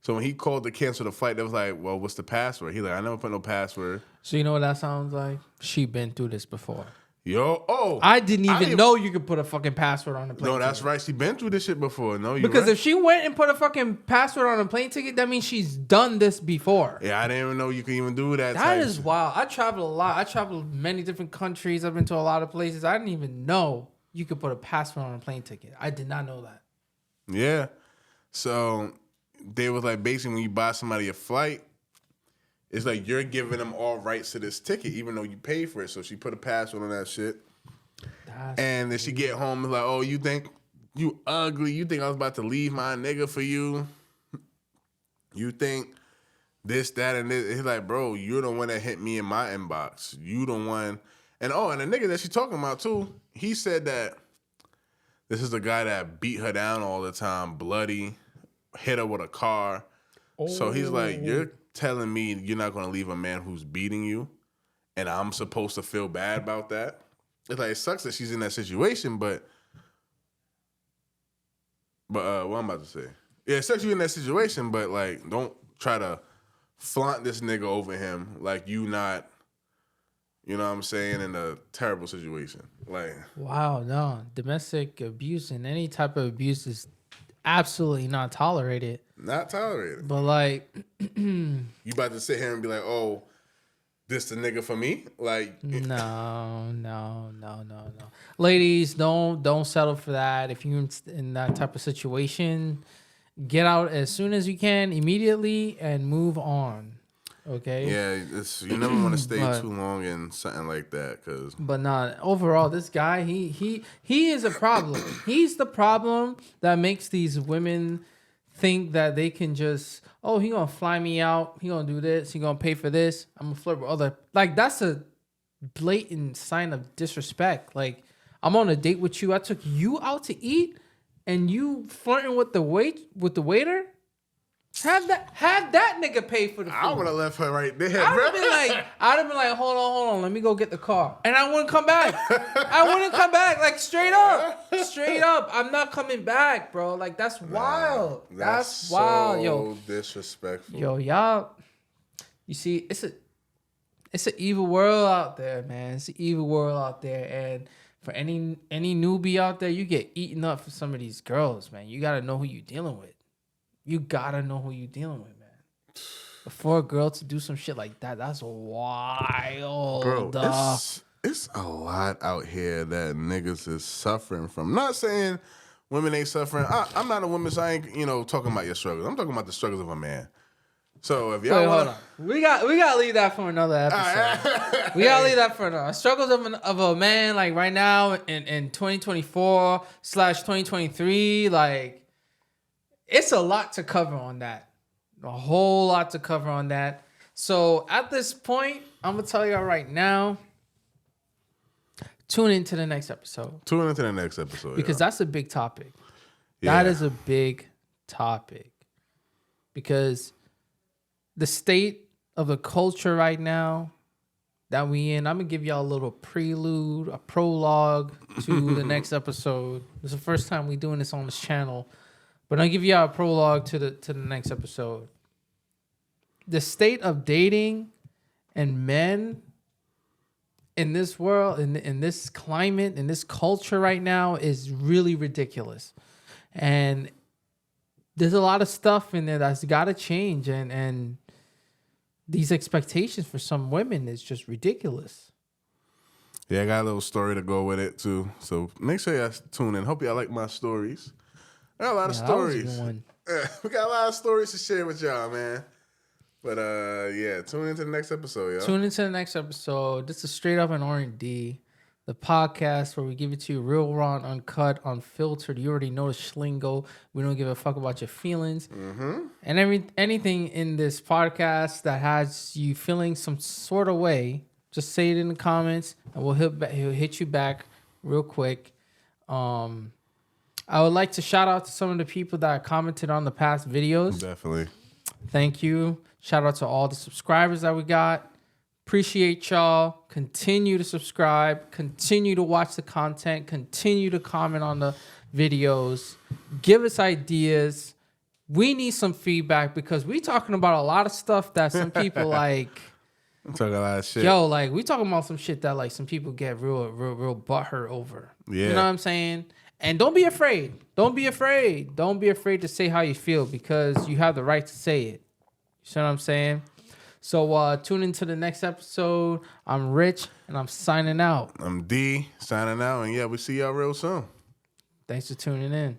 So when he called to cancel the flight, they was like, well, what's the password? He like, I never put no password. So you know what that sounds like? She been through this before. I didn't even know you could put a fucking password on a plane ticket. No, that's right. She been through this shit before. No, you Because right. if she went and put a fucking password on a plane ticket, that means she's done this before. Yeah, I didn't even know you could even do that. That is wild. I travel a lot. I traveled many different countries. I've been to a lot of places. I didn't even know you could put a password on a plane ticket. I did not know that. Yeah. So they was like, basically, when you buy somebody a flight, it's like you're giving them all rights to this ticket, even though you pay for it. So she put a password on that shit. And then she get home and like, oh, you think you ugly? You think I was about to leave my nigga for you? You think this, that, and this? He's like, bro, you're the one that hit me in my inbox. You the one. And the nigga that she talking about too, he said that this is the guy that beat her down all the time, bloody, hit her with a car. Oh. So he's like, you're telling me you're not going to leave a man who's beating you, and I'm supposed to feel bad about that? It's like, it sucks that she's in that situation, but what I'm about to say. Yeah, it sucks you in that situation, but like, don't try to flaunt this nigga over him like you not, you know what I'm saying, in a terrible situation. Like, wow, no. Domestic abuse and any type of abuse is absolutely not tolerated. Not tolerated. But like, you about to sit here and be like, oh, this the nigga for me? Like, no. Ladies, don't settle for that. If you're in that type of situation, get out as soon as you can, immediately, and move on. Okay. Yeah, you never want to stay too long in something like that, cause. But not overall. This guy, he is a problem. He's the problem that makes these women think that they can just, oh, he gonna fly me out. He gonna do this. He gonna pay for this. I'm gonna flirt with other. Like, that's a blatant sign of disrespect. Like, I'm on a date with you. I took you out to eat, and you flirting with the waiter. Have that nigga pay for the food. I would have left her right there. I'd have been like, hold on, let me go get the car, and I wouldn't come back. Like, straight up. I'm not coming back, bro. Like, that's wild. That's wild, yo. Disrespectful. Yo, y'all. You see, it's an evil world out there, man. It's an evil world out there, and for any newbie out there, you get eaten up for some of these girls, man. You gotta know who you're dealing with. You gotta know who you're dealing with, man. For a girl to do some shit like that, that's wild. Bro, it's a lot out here that niggas is suffering from. Not saying women ain't suffering. I'm not a woman, so I ain't, talking about your struggles. I'm talking about the struggles of a man. So if y'all hold on. We gotta leave that for another episode. We gotta leave that for another. Struggles of a man, like right now in 2024/2023, like, it's a lot to cover on that. A whole lot to cover on that. So at this point, I'm going to tell y'all right now, tune into the next episode. Because that's a big topic. Yeah. That is a big topic. Because the state of the culture right now that we in, I'm going to give y'all a little prelude, a prologue to the next episode. This is the first time we doing this on this channel. But I'll give you a prologue to the next episode. The state of dating and men in this world, in this climate, in this culture right now is really ridiculous. And there's a lot of stuff in there that's got to change. And these expectations for some women is just ridiculous. Yeah, I got a little story to go with it too. So make sure y'all tune in. Hope y'all like my stories. I got a lot of stories. We got a lot of stories to share with y'all, man. But tune into the next episode, y'all. Tune into the next episode. This is Straight Up and R&D, the podcast where we give it to you real, raw, and uncut, unfiltered. You already know the schlingo. We don't give a fuck about your feelings. Mm-hmm. And anything in this podcast that has you feeling some sort of way, just say it in the comments, and he'll hit you back real quick. I would like to shout out to some of the people that commented on the past videos. Definitely. Thank you. Shout out to all the subscribers that we got. Appreciate y'all. Continue to subscribe. Continue to watch the content. Continue to comment on the videos. Give us ideas. We need some feedback because we talking about a lot of stuff that some people like. I'm talking a lot of shit. Yo, like we talking about some shit that like some people get real butthurt over. Yeah. You know what I'm saying? And don't be afraid. Don't be afraid. Don't be afraid to say how you feel because you have the right to say it. You see what I'm saying? So tune into the next episode. I'm Rich and I'm signing out. I'm D signing out, and yeah, we'll see y'all real soon. Thanks for tuning in.